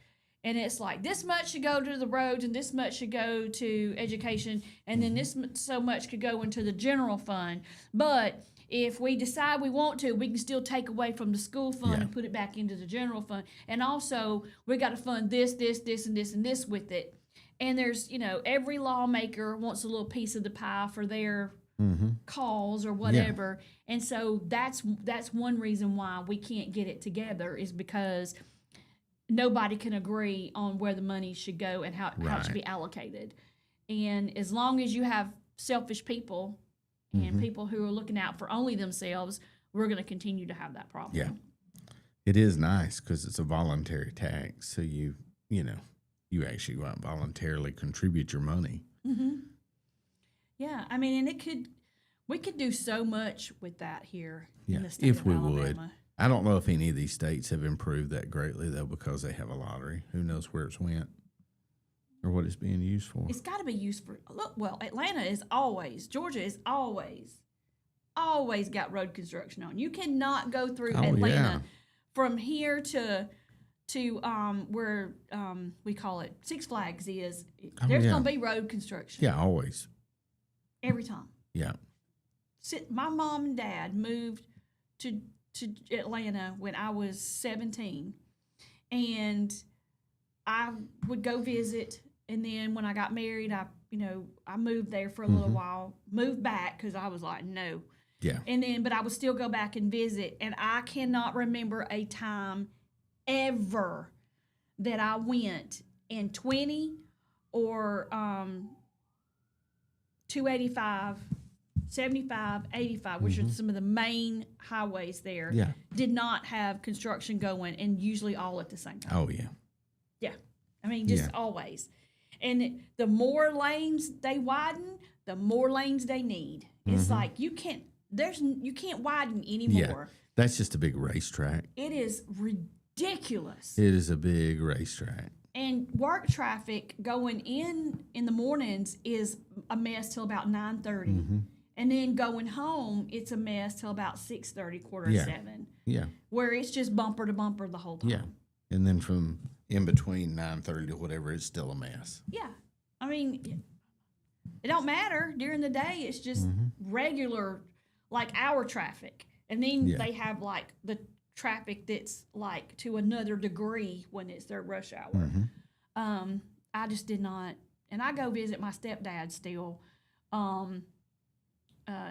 And it's like this much should go to the roads and this much should go to education, and then this so much could go into the general fund. But if we decide we want to, we can still take away from the school fund and put it back into the general fund. And also, we got to fund this, this, this, and this, and this with it. And there's, every lawmaker wants a little piece of the pie for their cause or whatever. Yeah. And so that's one reason why we can't get it together, is because nobody can agree on where the money should go and how it should be allocated. And as long as you have selfish people and people who are looking out for only themselves, we're going to continue to have that problem. Yeah. It is nice because it's a voluntary tax. So you actually go out and voluntarily contribute your money. Mm-hmm. Yeah. I mean, and we could do so much with that here in the state of Alabama. If we would. I don't know if any of these states have improved that greatly, though, because they have a lottery. Who knows where it's went or what it's being used for. It's got to be used for, Georgia is always got road construction on. You cannot go through Atlanta from here to where we call it Six Flags is. There's going to be road construction. Yeah, always. Every time. Yeah. My mom and dad moved to Atlanta when I was 17, and I would go visit. And then when I got married, I moved there for a little while, moved back because I was like, no. Yeah. But I would still go back and visit. And I cannot remember a time ever that I went in 20 or 285, 75, 85, which are some of the main highways there, did not have construction going, and usually all at the same time. Oh, yeah. Yeah. I mean, just always. And the more lanes they widen, the more lanes they need. It's like you can't widen anymore. Yeah. That's just a big racetrack. It is ridiculous. It is a big racetrack. And work traffic going in the mornings is a mess till about 9:30. And then going home, it's a mess till about 6:30, 6:45. Yeah. Where it's just bumper to bumper the whole time. Yeah. And then from in between 9:30 to whatever, it's still a mess. Yeah. I mean, it don't matter. During the day, it's just regular, like our traffic. And then they have like the traffic that's like to another degree when it's their rush hour. I just did not. And I go visit my stepdad still.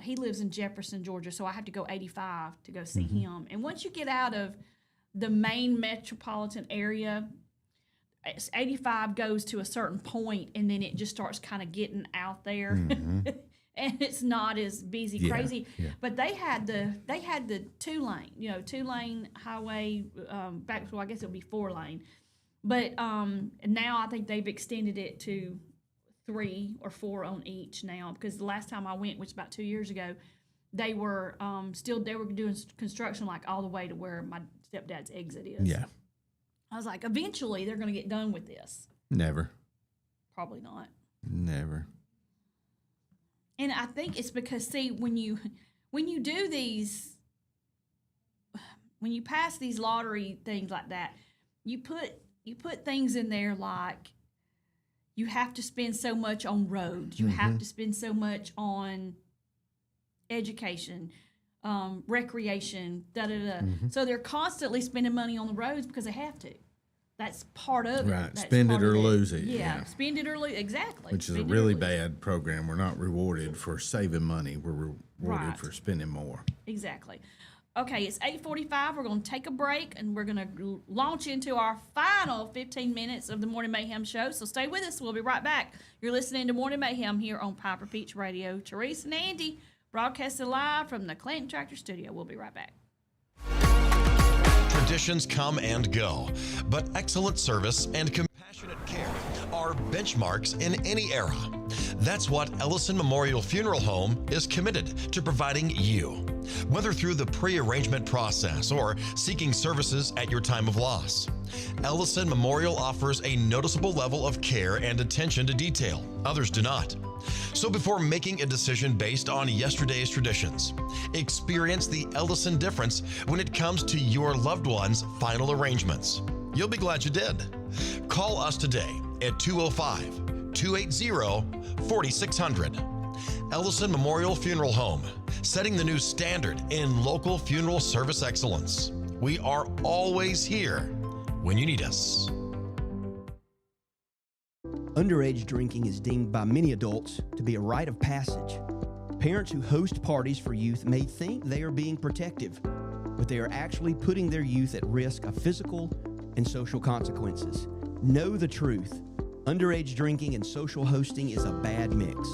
He lives in Jefferson, Georgia, so I have to go 85 to go see him. And once you get out of the main metropolitan area, 85 goes to a certain point, and then it just starts kind of getting out there. And it's not as busy, crazy. Yeah. But they had the 2-lane highway back. So I guess it'll be 4-lane. But now I think they've extended it to 3 or 4 on each now, because the last time I went, which was about 2 years ago, they were doing construction like all the way to where my stepdad's exit is. Yeah. I was like, eventually they're going to get done with this. Never. Probably not. Never. And I think it's because, see, when you do these, when you pass these lottery things like that, you put things in there like you have to spend so much on roads, you have to spend so much on education, recreation, So they're constantly spending money on the roads because they have to. That's part of it. Right. Spend it or lose it. Yeah. Spend it or lose. Exactly. Which is a really bad program. We're not rewarded for saving money. We're rewarded for spending more. Exactly. Okay, it's 8:45. We're going to take a break, and we're going to launch into our final 15 minutes of the Morning Mayhem show. So stay with us. We'll be right back. You're listening to Morning Mayhem here on Piper Peach Radio. Teresa and Andy broadcasting live from the Clanton Tractor Studio. We'll be right back. Traditions come and go, but excellent service and compassionate care are benchmarks in any era. That's what Ellison Memorial Funeral Home is committed to providing you, whether through the pre-arrangement process or seeking services at your time of loss. Ellison Memorial offers a noticeable level of care and attention to detail. Others do not. So before making a decision based on yesterday's traditions, experience the Ellison difference when it comes to your loved one's final arrangements. You'll be glad you did. Call us today at 205-280-4600. Ellison Memorial Funeral Home, setting the new standard in local funeral service excellence. We are always here when you need us. Underage drinking is deemed by many adults to be a rite of passage. Parents who host parties for youth may think they are being protective, but they are actually putting their youth at risk of physical and social consequences. Know the truth. Underage drinking and social hosting is a bad mix.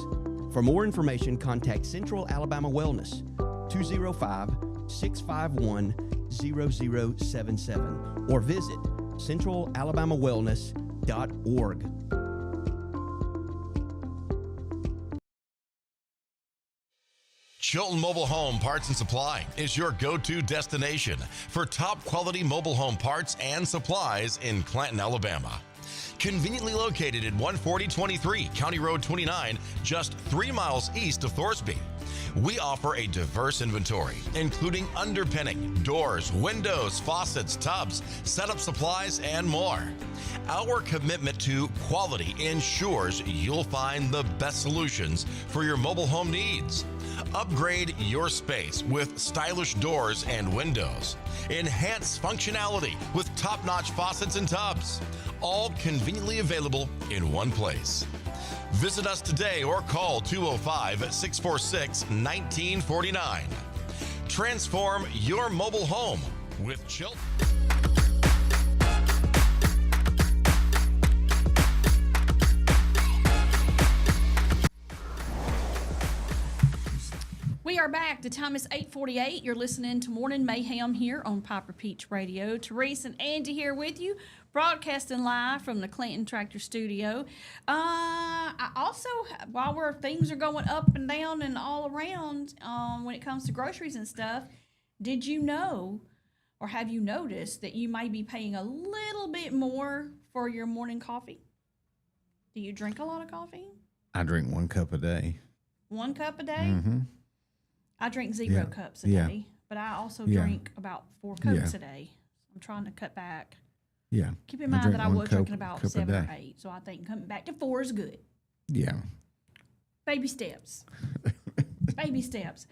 For more information, contact Central Alabama Wellness, 205-651-0077, or visit centralalabamawellness.org. Chilton Mobile Home Parts and Supply is your go-to destination for top quality mobile home parts and supplies in Clanton, Alabama. Conveniently located at 14023 County Road 29, just 3 miles east of Thorsby. We offer a diverse inventory, including underpinning, doors, windows, faucets, tubs, setup supplies, and more. Our commitment to quality ensures you'll find the best solutions for your mobile home needs. Upgrade your space with stylish doors and windows. Enhance functionality with top-notch faucets and tubs. All conveniently available in one place. Visit us today or call 205-646-1949. Transform your mobile home with Chilton. We are back. The time is 8:48. You're listening to Morning Mayhem here on Piper Peach Radio. Therese and Andy here with you, broadcasting live from the Clinton Tractor Studio. I also, while things are going up and down and all around when it comes to groceries and stuff, did you know or have you noticed that you might be paying a little bit more for your morning coffee? Do you drink a lot of coffee? I drink 1 cup a day. 1 cup a day? Mm-hmm. I drink 0 cups a day, but I also drink about 4 Cokes a day. I'm trying to cut back. Yeah. Keep in mind that I was drinking about 7 or 8, so I think coming back to 4 is good. Yeah. Baby steps. Baby steps.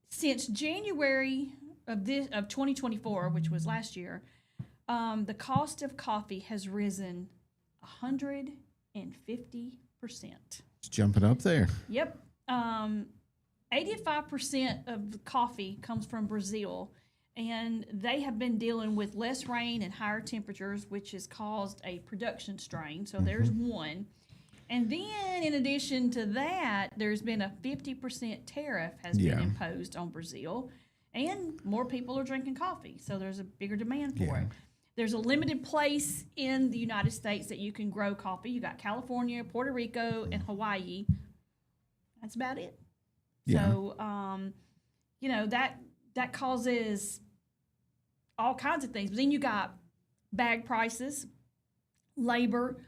Since January of 2024, which was last year, the cost of coffee has risen 150%. It's jumping up there. Yep. 85% of the coffee comes from Brazil, and they have been dealing with less rain and higher temperatures, which has caused a production strain. So there's one. And then in addition to that, there's been a 50% tariff has been imposed on Brazil, and more people are drinking coffee. So there's a bigger demand for it. There's a limited place in the United States that you can grow coffee. You got California, Puerto Rico, and Hawaii. That's about it. Yeah. So, that causes all kinds of things. But then you got bag prices, labor,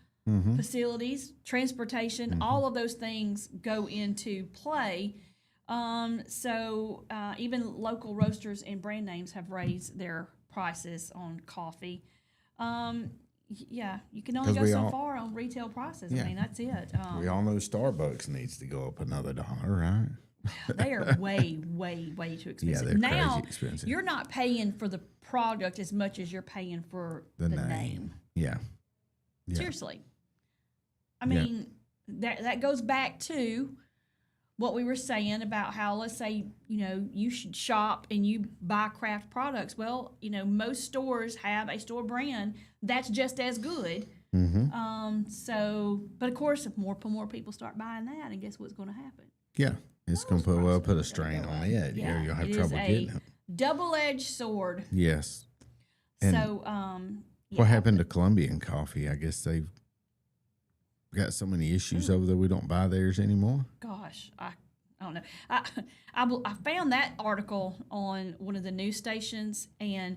facilities, transportation, all of those things go into play. So even local roasters and brand names have raised their prices on coffee. You can only go so far on retail prices. I mean, that's it. We all know Starbucks needs to go up another $1, right? They are way, way, way too expensive. They're now, crazy expensive. You're not paying for the product as much as you're paying for the name. Yeah. Seriously. I mean, that goes back to what we were saying about how, let's say, you should shop and you buy craft products. Well, most stores have a store brand that's just as good. But of course, if more people start buying that, and guess what's going to happen? Yeah. It's going to put a strain on it. Yeah, You'll have trouble getting it. Double-edged sword. Yes. And So, what happened to Colombian coffee? I guess they've got so many issues over there we don't buy theirs anymore. Gosh, I don't know. I found that article on one of the news stations, and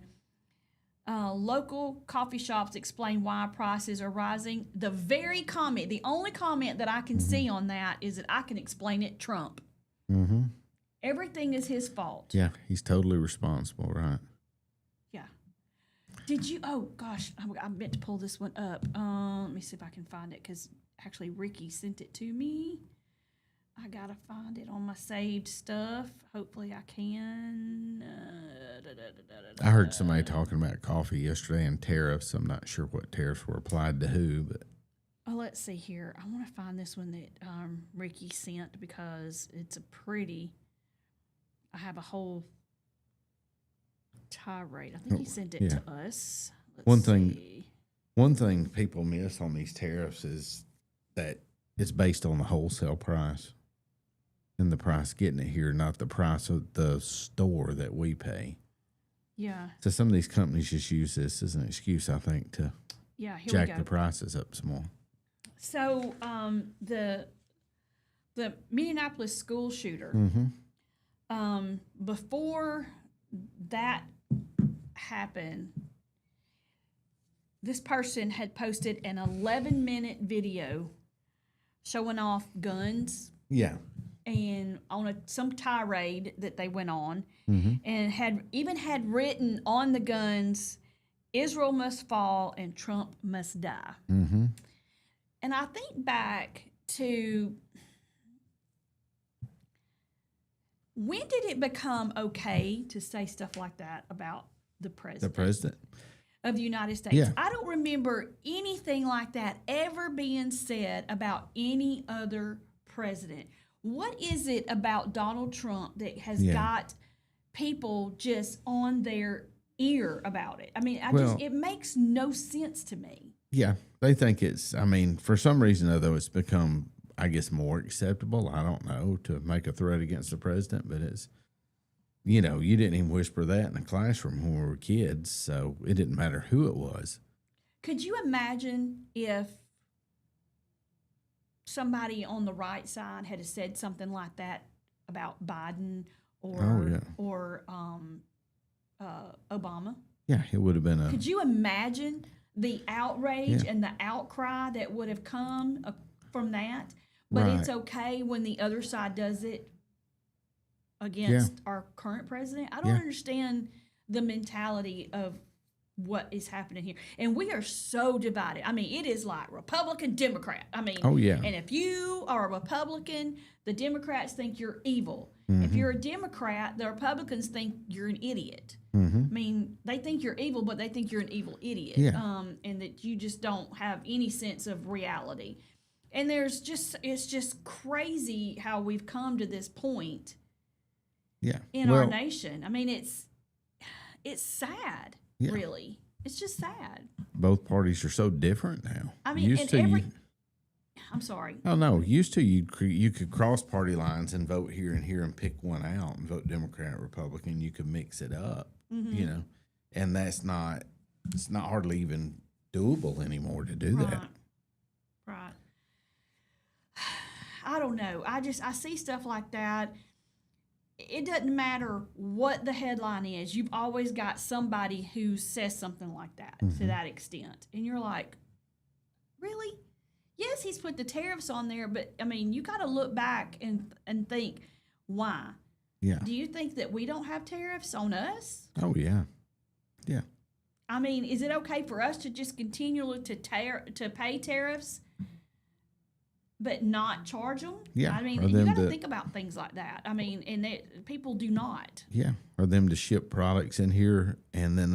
local coffee shops explain why prices are rising. The only comment that I can see on that is that I can explain it, Trump. Everything is his fault. Yeah, he's totally responsible, right? Yeah. Did you? Oh gosh, I meant to pull this one up. Let me see if I can find it because actually Ricky sent it to me. I gotta find it on my saved stuff. Hopefully, I can. I heard somebody talking about coffee yesterday and tariffs. I'm not sure what tariffs were applied to who, but Oh, let's see here. I want to find this one that Ricky sent because it's a pretty. I have a whole tirade. I think he sent it to us. Let's see. One thing people miss on these tariffs is that it's based on the wholesale price and the price getting it here, not the price of the store that we pay. Yeah. So some of these companies just use this as an excuse, I think, to Here jack we go. the prices up some more. So the Minneapolis school shooter, before that happened, this person had posted an 11-minute video showing off guns Yeah. and on some tirade that they went on, and had written on the guns, "Israel must fall and Trump must die." Mm-hmm. And I think back to when did it become okay to say stuff like that about the The president president. of the United States? Yeah. I don't remember anything like that ever being said about any other president. What is it about Donald Trump that has got people just on their ear about it? I mean, it makes no sense to me. Yeah, they think it's, I mean, for some reason, though, it's become, I guess, more acceptable. I don't know, to make a threat against the president, but it's, you know, you didn't even whisper that in the classroom when we were kids, so it didn't matter who it was. Could you imagine if somebody on the right side had said something like that about Biden or Obama? Yeah, it would have been a. Could you imagine the outrage and the outcry that would have come from that? But it's okay when the other side does it against our current president. I don't understand the mentality of what is happening here. And we are so divided. I mean, it is like Republican, Democrat. I mean, and if you are a Republican, the Democrats think you're evil. If you're a Democrat, the Republicans think you're an idiot. I mean, they think you're evil, but they think you're an evil idiot. And that you just don't have any sense of reality. And it's just crazy how we've come to this point in our nation. I mean, it's sad, really. It's just sad. Both parties are so different now. I mean, I'm sorry. Oh, no. Used to, you could cross party lines and vote here and here and pick one out and vote Democrat, Republican. You could mix it up, you know, and it's not hardly even doable anymore to do that. Right. I don't know. I see stuff like that. It doesn't matter what the headline is. You've always got somebody who says something like that to that extent. And you're like, really? Yes, he's put the tariffs on there, but I mean, you got to look back and think, why? Yeah. Do you think that we don't have tariffs on us? Oh, yeah. Yeah. I mean, is it okay for us to just continue to pay tariffs but not charge them? Yeah. I mean, you got to think about things like that. I mean, and people do not. Yeah. Or them to ship products in here and then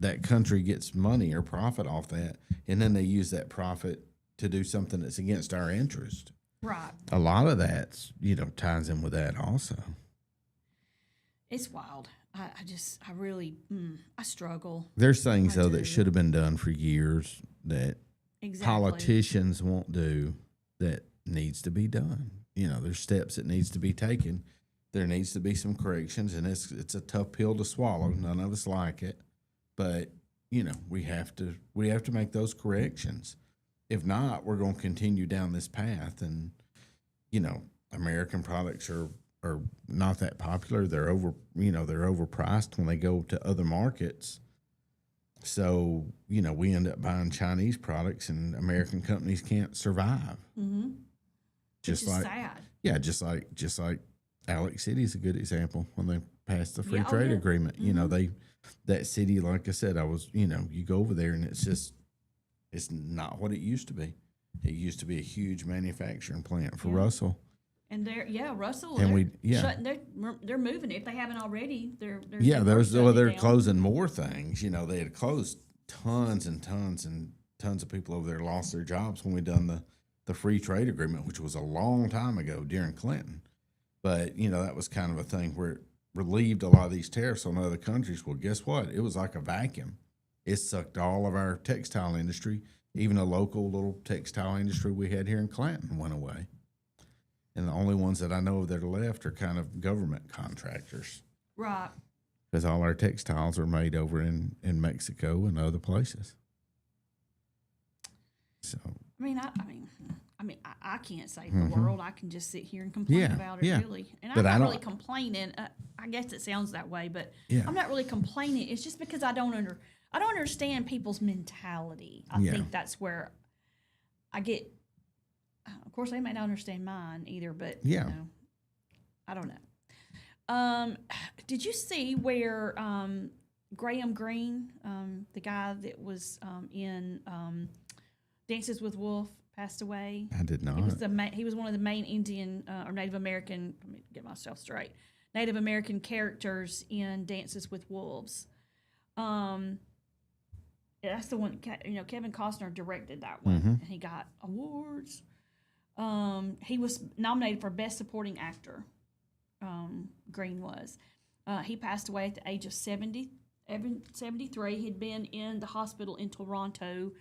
that country gets money or profit off that, and then they use that profit to do something that's against our interest. Right. A lot of that, ties in with that also. It's wild. I really struggle. There's things, though, that should have been done for years that politicians won't do that needs to be done. There's steps that needs to be taken. There needs to be some corrections, and it's a tough pill to swallow. None of us like it, but we have to make those corrections. If not, we're going to continue down this path, and American products are not that popular. They're overpriced when they go to other markets. So, we end up buying Chinese products and American companies can't survive. Mm-hmm. Just like sad. Yeah, just like Alex City is a good example when they passed the free Yeah, oh, trade yeah. agreement. You know, that city, like I said, you go over there and it's not what it used to be. It used to be a huge manufacturing plant for Russell. And Russell, And they're moving it. If they haven't already, they're they're down. closing more things. You know, they had closed tons and tons and tons of people over there lost their jobs when we done the free trade agreement, which was a long time ago during Clinton. But, you know, that was kind of a thing where it relieved a lot of these tariffs on other countries. Well, guess what? It was like a vacuum. It sucked all of our textile industry, even a local little textile industry we had here in Clanton went away. And the only ones that I know of that are left are kind of government contractors. Right. Because all our textiles are made over in Mexico and other places. So I can't save the world. I can just sit here and complain about it, really. And I'm not really complaining. I guess it sounds that way, but I'm not really complaining. It's just because I don't understand people's mentality. I think that's where I get. Of course, they may not understand mine either, but you know, I don't know. Did you see where Graham Greene, the guy that was in Dances with Wolves, passed away? I did not. He was one of the main Indian or Native American. Let me get myself straight. Native American characters in Dances with Wolves. That's the one. You know, Kevin Costner directed that one, and he got awards. He was nominated for Best Supporting Actor. Greene was. He passed away at the age of 73. He'd been in the hospital in Toronto,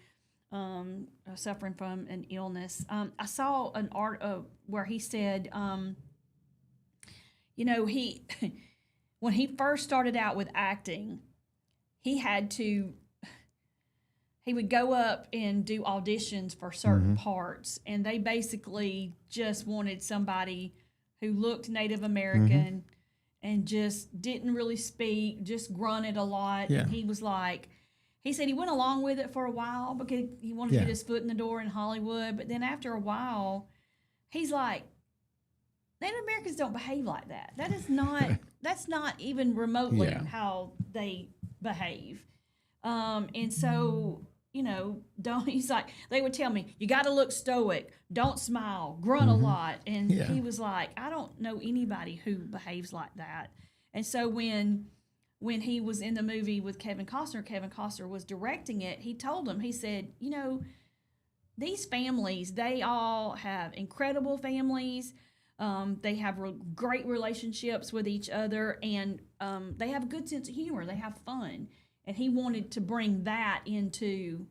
suffering from an illness. I saw an art where he said, you know, when he first started out with acting, he would go up and do auditions for certain parts, and they basically just wanted somebody who looked Native American and just didn't really speak, just grunted a lot. Yeah. And he was like, he said he went along with it for a while because he wanted to get his foot in the door in Hollywood. But then after a while, he's like, Native Americans don't behave like that. That is not, that's not even remotely how they behave. And so, you know, he's like, they would tell me, you got to look stoic, don't smile, grunt a lot. And he was like, I don't know anybody who behaves like that. And so when he was in the movie with Kevin Costner was directing it, he told him, he said, you know, these families, they all have incredible families. They have great relationships with each other, and they have a good sense of humor. They have fun. And he wanted to bring that into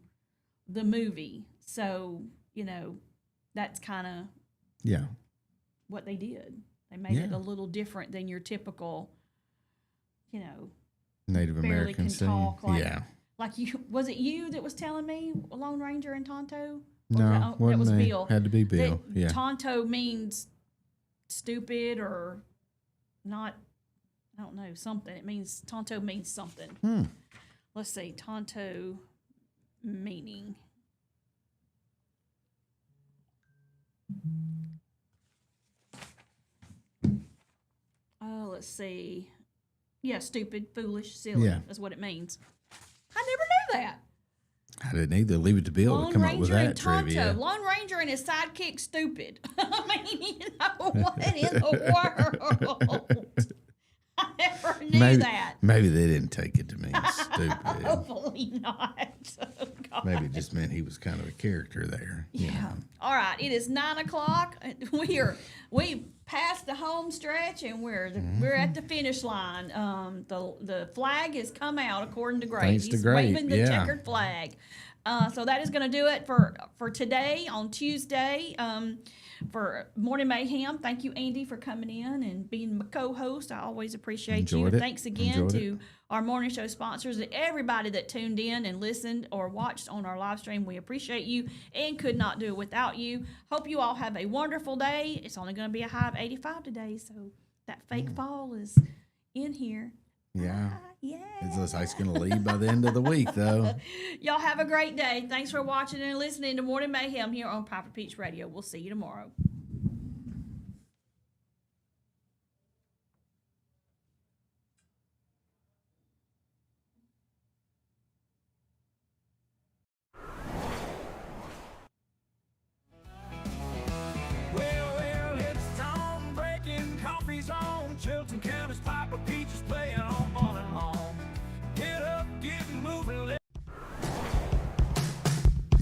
the movie. So, you know, that's kind of what they did. They made it a little different than your typical, you know, Native barely American can talk. Like, yeah. Like was it you that was telling me Lone Ranger in Tonto? No, that was me. Bill. Had to be Bill. Yeah. Tonto means stupid or not. I don't know, something. Tonto means something. Let's see, Tonto meaning. Let's see. Yeah, stupid, foolish, silly. Yeah. That's what it means. I never knew that. I didn't either. Leave it to Bill Lone to come Ranger up with and that Tonto. trivia. Lone Ranger and his sidekick, stupid. I mean, you know, what in the world? I never knew that. Maybe they didn't take it to mean stupid. Hopefully not. Oh, God. Maybe it just meant he was kind of a character there. Yeah. You know. All right. It is 9:00. We passed the home stretch and we're at the finish line. The flag has come out according to Grace. Thanks to He's Grace, waving the checkered flag. So that is going to do it for today on Tuesday. For Morning Mayhem, thank you, Andy, for coming in and being my co-host. I always appreciate you. Enjoyed And it. thanks again Enjoyed to our morning show sponsors and everybody that tuned in and listened or watched on our live stream. We appreciate you and could not do it without you. Hope you all have a wonderful day. It's only going to be a high of 85 today, so that fake fall is in here. Yeah. Yeah. It's going to leave by the end of the week, though. Y'all have a great day. Thanks for watching and listening to Morning Mayhem here on Piper Peach Radio. We'll see you tomorrow.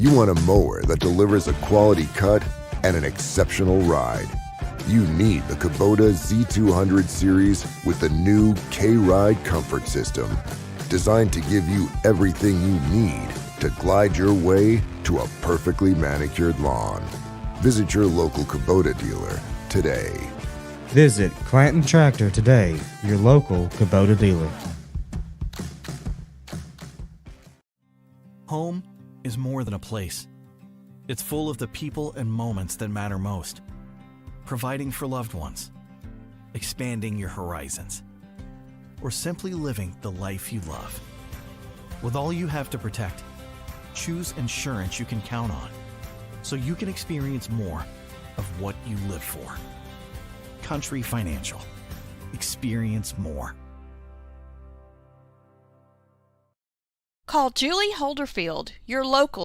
You want a mower that delivers a quality cut and an exceptional ride. You need the Kubota Z200 series with the new K-Ride comfort system, designed to give you everything you need to glide your way to a perfectly manicured lawn. Visit your local Kubota dealer today. Visit Clanton Tractor today, your local Kubota dealer. Home is more than a place. It's full of the people and moments that matter most. Providing for loved ones, expanding your horizons, or simply living the life you love. With all you have to protect, choose insurance you can count on so you can experience more of what you live for. Country Financial. Experience more. Call Julie Holderfield, your local